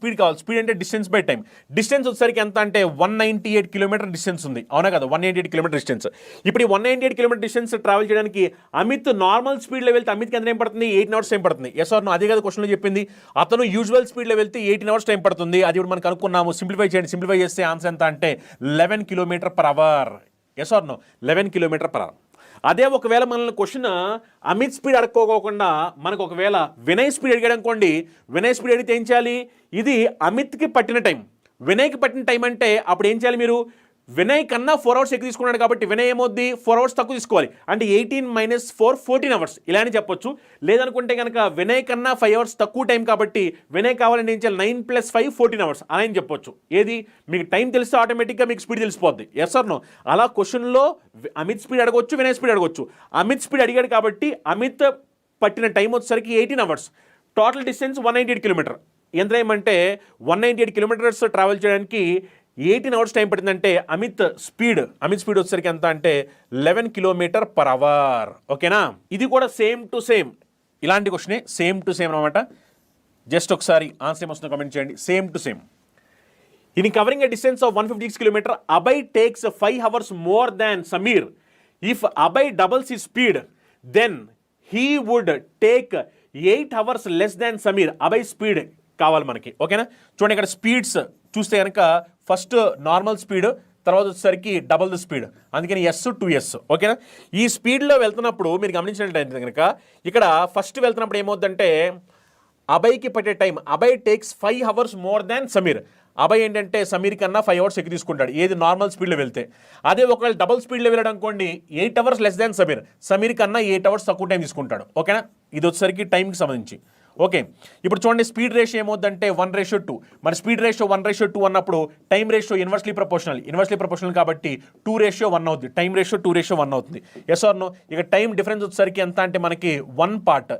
స్పీడ్ అంటే డిస్టెన్స్ బై టైం. డిస్టెన్స్ వచ్చేసరికి ఎంత అంటే 198 kilometers డిస్టెన్స్ ఉంది. అవునా కదా? 198 kilometers డిస్టెన్స్. ఇప్పుడు ఈ 198 kilometers డిస్టెన్స్ ట్రావెల్ చేయడానికి అమిత్ నార్మల్ స్పీడ్లో వెళ్తే అమిత్కి ఎంత టైం పడుతుంది? 18 hours టైం పడుతుంది. Yes or no? అదే కదా క్వశ్చన్లో చెప్పింది. అతను యూజువల్ స్పీడ్లో వెళ్తే 18 hours టైం పడుతుంది. అది ఇప్పుడు మనం కనుక్కున్నాము. సింప్లిఫై చేస్తే ఆన్సర్ ఎంత అంటే 11 kilometers per hour. Yes or no 11 km/h. అదే ఒకవేళ మనల్ని క్వశ్చన్ అమిత్ స్పీడ్ అడుక్కోకుండా మనకు ఒకవేళ వినయ్ స్పీడ్ అడిగాడు అనుకోండి, వినయ్ స్పీడ్ అడిగితే ఏం చేయాలి? ఇది అమిత్కి పట్టిన టైం, వినయ్కి పట్టిన టైం అంటే అప్పుడు ఏం చేయాలి మీరు? వినయ్ కన్నా 4 hours ఎక్కువ తీసుకున్నాడు కాబట్టి వినయ్ ఏమవుద్ది? 4 hours తక్కువ తీసుకోవాలి. అంటే 18 - 4 14 hours ఇలా అని చెప్పొచ్చు. లేదనుకుంటే కనుక వినయ్ కన్నా 5 hours తక్కువ టైం కాబట్టి వినయ్ కావాలని ఏం చేయాలి? 9 + 5 14 hours అలా అని చెప్పొచ్చు. ఏది మీకు టైం తెలిస్తే ఆటోమేటిక్గా మీకు స్పీడ్ తెలిసిపోద్ది. Yes or no? అలా క్వశ్చన్లో అమిత్ స్పీడ్ అడగొచ్చు, వినయ్ స్పీడ్ అడగొచ్చు. అమిత్ స్పీడ్ అడిగాడు కాబట్టి అమిత్ పట్టిన టైం వచ్చేసరికి 18 hours. Total distance 198 km. ఎంత ఏమంటే 198 kilometers ట్రావెల్ చేయడానికి 18 hours టైం పడుతుందంటే అమిత్ స్పీడ్ వచ్చేసరికి ఎంత అంటే 11 km/h. ఓకేనా? ఇది కూడా సేమ్ టు సేమ్ ఇలాంటి క్వశ్చనే, సేమ్ టు సేమ్ అనమాట. జస్ట్ ఒకసారి ఆన్సర్ ఏమొస్తుందో కామెంట్ చేయండి. Same to same. In covering a distance of 156 km, Abhay takes 5 hours more than Sameer. If Abhay doubles his speed then he would take 8 hours less than Sameer. Abhay speed కావాలి మనకి. ఓకేనా? చూడండి ఇక్కడ స్పీడ్స్ చూస్తే కనుక ఫస్ట్ నార్మల్ స్పీడ్, తర్వాత వచ్చేసరికి డబల్ ద స్పీడ్, అందుకని S 2S. ఓకేనా? ఈ స్పీడ్లో వెళ్తున్నప్పుడు మీరు గమనించినట్లయితే కనుక ఇక్కడ ఫస్ట్ వెళ్తున్నప్పుడు ఏమవుతుందంటే అభయ్కి పట్టే time, Abhay takes 5 hours more than Sameer. Abhay ఏంటంటే సమీర్ కన్నా 5 hours ఎక్కువ తీసుకుంటాడు ఏది నార్మల్ స్పీడ్లో వెళ్తే. అదే ఒకవేళ డబల్ స్పీడ్లో వెళ్ళడం అనుకోండి 8 hours లెస్ దాన్ సమీర్ కన్నా 8 hours తక్కువ టైం తీసుకుంటాడు. ఓకేనా? ఇది వచ్చేసరికి టైంకి సంబంధించి. ఓకే, ఇప్పుడు చూడండి స్పీడ్ రేషియో ఏమవుతుందంటే 1:2. మరి స్పీడ్ రేషియో 1:2 అన్నప్పుడు టైం రేషియో ఇన్వర్స్లీ ప్రపోర్షనల్ కాబట్టి 2:1 అవుతుంది. టైం రేషియో 2:1 అవుతుంది. Yes or no? ఇక టైం డిఫరెన్స్ వచ్చేసరికి ఎంత అంటే మనకి 1 part.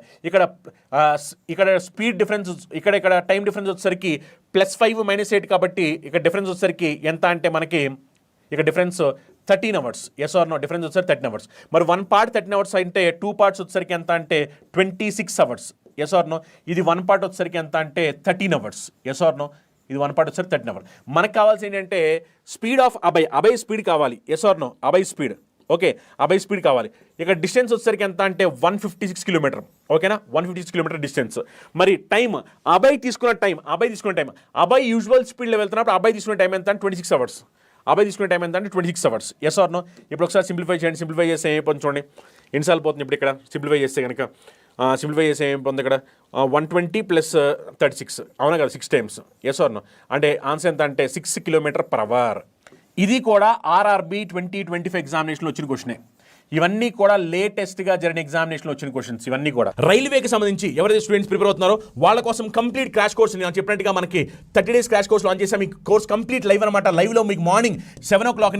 ఇక్కడ స్పీడ్ డిఫరెన్స్ ఇక్కడ టైం డిఫరెన్స్ వచ్చేసరికి +5 - 8 కాబట్టి ఇక్కడ డిఫరెన్స్ వచ్చేసరికి ఎంత అంటే మనకి ఇక్కడ difference 13 hours. Yes or no? Difference వచ్చేసరికి 13 hours. మరి 1 part 13 hours అంటే 2 parts వచ్చేసరికి ఎంత అంటే 26 hours. Yes or no? ఇది 1 part వచ్చేసరికి ఎంత అంటే 13 hours. Yes or no? ఇది 1 part వచ్చేసరికి 13 hours. మనకు కావాల్సి ఏంటంటే స్పీడ్ ఆఫ్ అభయ్ స్పీడ్ కావాలి. Yes or no? Abhay speed. Okay, Abhay speed కావాలి. ఇక డిస్టెన్స్ వచ్చేసరికి ఎంత అంటే 156 km. ఓకేనా? 156 km డిస్టెన్స్. మరి టైం అభయ్ తీసుకున్న టైం అభయ్ యూజువల్ స్పీడ్లో వెళ్తున్నప్పుడు అభయ్ తీసుకున్న టైం ఎంత అంటే 26 hours. అభయ్ తీసుకునే టైం ఎంత అంటే 26 hours. Yes or no? ఇప్పుడు ఒకసారి సింప్లిఫై చేయండి. సింప్లిఫై చేస్తే ఏమైపోతుంది చూడండి, ఎన్నిసార్లు పోతుంది ఇప్పుడు ఇక్కడ సింప్లిఫై చేస్తే కనుక. సింప్లిఫై చేస్తే ఏమైపోతుంది ఇక్కడ 120 + 36 అవునా కదా, 6 times. Yes or no? అంటే ఆన్సర్ ఎంత అంటే 6 km/h. ఇది కూడా RRB 2025 ఎగ్జామినేషన్లో వచ్చిన క్వశ్చనే. ఇవన్నీ కూడా లేటెస్ట్గా జరిగిన ఎగ్జామినేషన్లో వచ్చిన క్వశ్చన్స్. ఇవన్నీ కూడా రైల్వేకి సంబంధించి ఎవరైతే స్టూడెంట్స్ ప్రిపేర్ అవుతున్నారో వాళ్ళ కోసం కంప్లీట్ క్రాష్ కోర్స్ నేను చెప్పినట్టుగా మనకి 30 days క్రాష్ కోర్స్ లాంచ్ చేసాం. ఈ కోర్స్ కంప్లీట్ లైవ్ అనమాట. లైవ్లో మీకు మార్నింగ్ 7 o'clock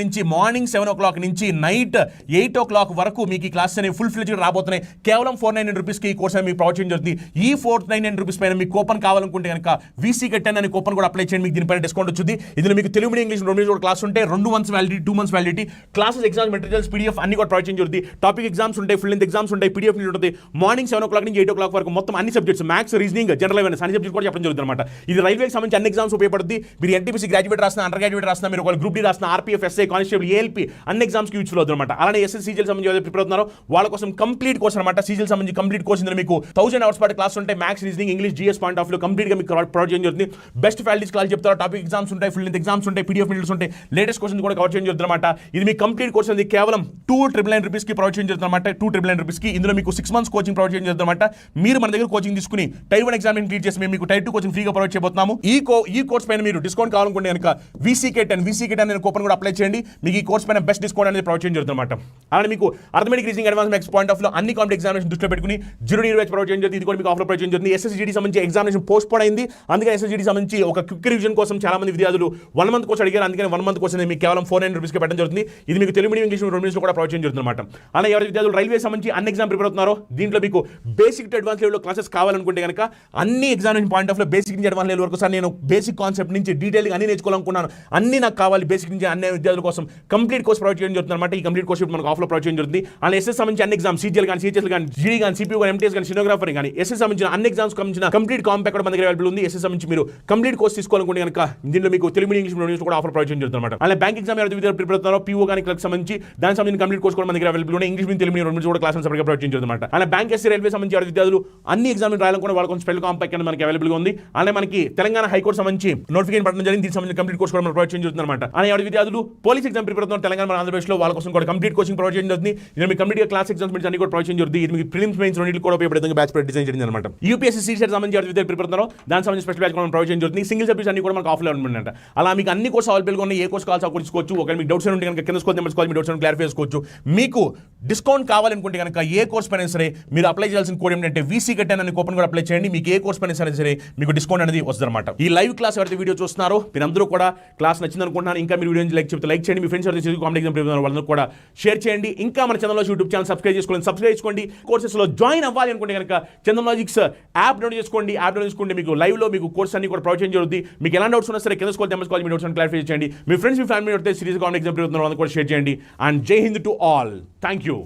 నుంచి నైట్ 8 o'clock వరకు మీకు ఈ క్లాసెస్ అనేవి ఫుల్ ఫ్లెడ్జ్గా రాబోతున్నాయి. కేవలం 499 రూపీస్కి ఈ కోర్స్ అనేది మీకు ప్రొవైడ్ చేయడం జరుగుతుంది. ఈ 499 రూపీస్ పైన మీకు కూపన్ కావాలనుకుంటే కనుక VCK10 అనే కూపన్ కూడా అప్లై చేయండి. మీకు దీనిపైన డిస్కౌంట్ వచ్చింది. ఇందులో మీకు తెలుగు మీడియం ఇంగ్లీష్ 2 కూడా క్లాస్ ఉంటాయి. 2 months validity, 2 months validity. Classes exams materials PDF అన్ని కూడా ప్రొవైడ్ చేయడం జరుగుతుంది. టాపిక్ ఎగ్జామ్స్ ఉంటాయి, ఫుల్ లెంత్ ఎగ్జామ్స్ ఉంటాయి, PDF ఉంటుంది. మార్నింగ్ 7 o'clock నుంచి 8 o'clock వరకు మొత్తం అన్ని subjects, maths, reasoning, general awareness అన్ని సబ్జెక్ట్స్ కూడా చెప్పడం జరుగుతుంది అనమాట. ఇది రైల్వేకి సంబంధించి అన్ని ఎగ్జామ్స్ ఉపయోగపడుతుంది. మీరు NTPC గ్రాడ్యుయేట్ రాసిన, అండర్ గ్రాడ్యుయేట్ రాసిన, మీరు ఒక గ్రూప్ D రాసిన, RPF, SI, కానిస్టేబుల్, ALP అన్ని ఎగ్జామ్స్కి యూజ్ఫుల్ అవుతుంది అనమాట. అలానే SSCGL సంబంధించి ప్రిపేర్ అవుతున్నారో వాళ్ళ కోసం కంప్లీట్ కోర్స్ అనమాట. CGL సంబంధించి కంప్లీట్ కోర్స్ ఇందులో మీకు 1000 hours పాటు క్లాస్ ఉంటాయి. Maths, reasoning, English, GS point of view కంప్లీట్గా మీకు ప్రొవైడ్ చేయడం జరుగుతుంది. బెస్ట్ ఫ్యాకల్టీస్ క్లాస్ చెప్తారు. టాపిక్ ఎగ్జామ్స్ ఉంటాయి, ఫుల్ లెంత్ ఎగ్జామ్స్ ఉంటాయి, PDF మెటీరియల్స్ ఉంటాయి, లేటెస్ట్ క్వశ్చన్స్ కూడా కవర్ చేయడం జరుగుతుంది అనమాట. ఇది మీ కంప్లీట్ కోర్స్ అనేది కేవలం 299 రూపీస్కి ప్రొవైడ్ చేయడం జరుగుతుంది అనమాట. 299 రూపీస్కి ఇందులో మీకు 6 months కోచింగ్ ప్రొవైడ్ చేయడం జరుగుతుంది అనమాట. మీరు మన దగ్గర కోచింగ్ తీసుకుని Tier 1 ఎగ్జామ్ క్లియర్ చేసి మేము మీకు Tier 2 కోచింగ్ ఫ్రీగా ప్రొవైడ్ చేయబోతున్నాము. ఈ కోర్స్ పైన మీరు డిస్కౌంట్ కావాలనుకుంటే కనుక VCK10 అనే కూపన్ కూడా అప్లై చేయండి. మీకు ఈ కోర్స్ పైన బెస్ట్ డిస్కౌంట్ అనేది ప్రొవైడ్ చేయడం జరుగుతుంది అనమాట. అలానే మీకు arithmetic, reasoning, advance maths point of లో అన్ని కాంపిటేటివ్ ఎగ్జామినేషన్ దృష్టిలో పెట్టుకుని 0 DRH ప్రొవైడ్ చేయడం జరుగుతుంది. ఇది కూడా మీకు ఆఫర్ ప్రొవైడ్ చేయడం జరుగుతుంది. SSGD సంబంధించి ఎగ్జామినేషన్ పోస్ట్ పోన్ అయింది. అందుకని SSGD సంబంధించి ఒక క్విక్ రివిజన్ కోసం చాలా మంది విద్యార్థులు 1 month కోర్స్ అడిగారు. అందుకని 1 month కోర్స్ అనేది మీకు కేవలం 499 రూపీస్కి పెట్టడం జరుగుతుంది. ఇది మీకు తెలుగు మీడియం ఇంగ్లీష్ 2 minutes కూడా ప్రొవైడ్ చేయడం జరుగుతుంది అనమాట. అలా ఎవరైతే విద్యార్థులు రైల్వే సంబంధించి అన్ని ఎగ్జామ్ ప్రిపేర్ అవుతున్నారో దీంట్లో మీకు బేసిక్ టు అడ్వాన్స్ లెవెల్లో క్లాసెస్ కావాలనుకుంటే కనుక అన్ని ఎగ్జామినేషన్ పాయింట్ ఆఫ్ లో బేసిక్ నుంచి అడ్వాన్స్ లెవెల్ వరకు సార్ నేను బేసిక్ కాన్సెప్ట్ నుంచి డీటెయిల్గా అన్ని నేర్చుకోవాలనుకున్నాను, అన్ని నాకు కావాలి బేసిక్ నుంచి అన్ని విద్యార్థుల కోసం కంప్లీట్ కోర్స్ ప్రొవైడ్ చేయడం జరుగుతుంది అనమాట. ఈ కంప్లీట్ కోర్స్ మనకు ఆఫ్లో ప్రొవైడ్ చేయడం జరుగుతుంది. అలా SS సంబంధించి అన్ని ఎగ్జామ్స్, CGL కానీ, CHS కానీ, GD కానీ, CPU కానీ, MTS కానీ, సినోగ్రాఫర్ కానీ, SS సంబంధించిన అన్ని ఎగ్జామ్స్ సంబంధించిన కంప్లీట్ కాంపాక్ట్ కూడా మన దగ్గర అవైలబుల్ ఉంది. SS సంబంధించి మీరు కంప్లీట్ కోర్స్ తీసుకోవాలనుకుంటే కనుక దీంట్లో మీకు తెలుగు ఇంగ్లీష్ కూడా ఆఫర్ ప్రొవైడ్ చేయడం జరుగుతుంది అనమాట. అలా బ్యాంక్ ఎగ్జామ్ ఎవరైతే విద్యార్థులు ప్రిపేర్ అవుతారో PO కానీ క్లర్క్ సంబంధించి దానికి సంబంధించిన కంప్లీట్ కోర్స్ కూడా మన దగ్గర దగ్గర అవైలబుల్ ఉన్నాయి. ఇంగ్లీష్ మీడియం, తెలుగు మీడియం రెండు కూడా క్లాసెస్ సపరేట్గా ప్రొవైడ్ చేయడం అనమాట. అలాగే బ్యాంక్ ఎస్సీ రైల్వే సంబంధించి విద్యార్థులు అన్ని ఎగ్జామ్ రాయాలని కూడా వాళ్ళ కొంచెం స్పెల్ కాంపాక్ట్ అనేది మనకి అవైలబుల్ ఉంది. అలాగే మనకి తెలంగాణ హైకోర్టు సంబంధించి నోటిఫికేషన్ పడడం జరిగింది. దీనికి సంబంధించి కంప్లీట్ కోర్స్ కూడా మనం ప్రొవైడ్ చేయడం అనమాట. అలాగే ఎవరి విద్యార్థులు పోలీస్ ఎగ్జామ్ ప్రిపేర్ అవుతున్నారు తెలంగాణ ఆంధ్రప్రదేశ్లో వాళ్ళ కోసం కూడా కంప్లీట్ కోచింగ్ ప్రొవైడ్ చేయడం జరుగుతుంది. ఇది మీకు కంప్లీట్ క్లాస్ ఎగ్జామ్స్ అన్ని కూడా ప్రొవైడ్ చేయడం జరుగుతుంది. ఇది మీకు ప్రిలిమ్స్ మెయిన్స్ రెండింటికి కూడా ఉపయోగపడే బ్యాచ్ డిజైన్ చేయడం అనమాట. యూపీఎస్సీ సీట్ సంబంధించి ఎవరి విద్యార్థులు ప్రిపేర్ అవుతారో దానికి సంబంధించి స్పెషల్ బ్యాచ్ మనం ప్రొవైడ్ చేయడం జరుగుతుంది. సింగిల్ సబ్జెక్ట్స్ అన్ని కూడా మనకు ఆఫ్లైన్ ఉంటుందంట. అలా మీకు అన్ని కోర్స్ అవైలబుల్గా ఉన్నాయి. ఏ కోర్స్ కావాల్సి తీసుకోవచ్చు. ఒకవేళ మీకు డౌట్స్ ఉంటే కనుక కింద score numbers call me doubts clarify చేసుకోవచ్చు. మీకు డిస్కౌంట్ కావాలనుకుంటే కనుక ఏ కోర్స్ పైన సరే మీరు అప్లై చేయాల్సిన కోడ్ ఏంటంటే VC10 అని కూపన్ కూడా అప్లై చేయండి. మీకు ఏ కోర్స్ పైన సరే మీకు డిస్కౌంట్ అనేది వస్తుంది అనమాట. ఈ లైవ్ క్లాస్ ఎవరైతే వీడియో చూస్తున్నారో మీరు అందరూ కూడా క్లాస్ నచ్చింది అనుకుంటున్నాను. ఇంకా మీరు వీడియో లైక్ చెప్తే లైక్ చేయండి. మీ ఫ్రెండ్స్ ఎవరైతే కాంపిటేటివ్ ఎగ్జామ్ ప్రిపేర్ వాళ్ళందరూ కూడా షేర్ చేయండి. ఇంకా మన ఛానల్లో యూట్యూబ్ ఛానల్ సబ్స్క్రైబ్ చేసుకోండి. కోర్సెస్లో జాయిన్ అవ్వాలి అనుకుంటే కనుక చందనలాజిక్స్ యాప్ డౌన్లోడ్ చేసుకోండి. యాప్ డౌన్లోడ్ చేసుకుంటే మీకు లైవ్లో మీకు కోర్స్ అన్ని కూడా ప్రొవైడ్ చేయడం జరుగుతుంది. మీకు ఎలాంటి డౌట్స్ ఉన్నా సరే కింద score numbers call me doubts clarify చేయండి. మీ ఫ్రెండ్స్ మీ ఫ్యామిలీ ఎవరైతే సిరీస్ కాంపిటేటివ్ ఎగ్జామ్ ప్రిపేర్ వాళ్ళని కూడా షేర్ చేయండి. అండ్ జై Hind to all. Thank you.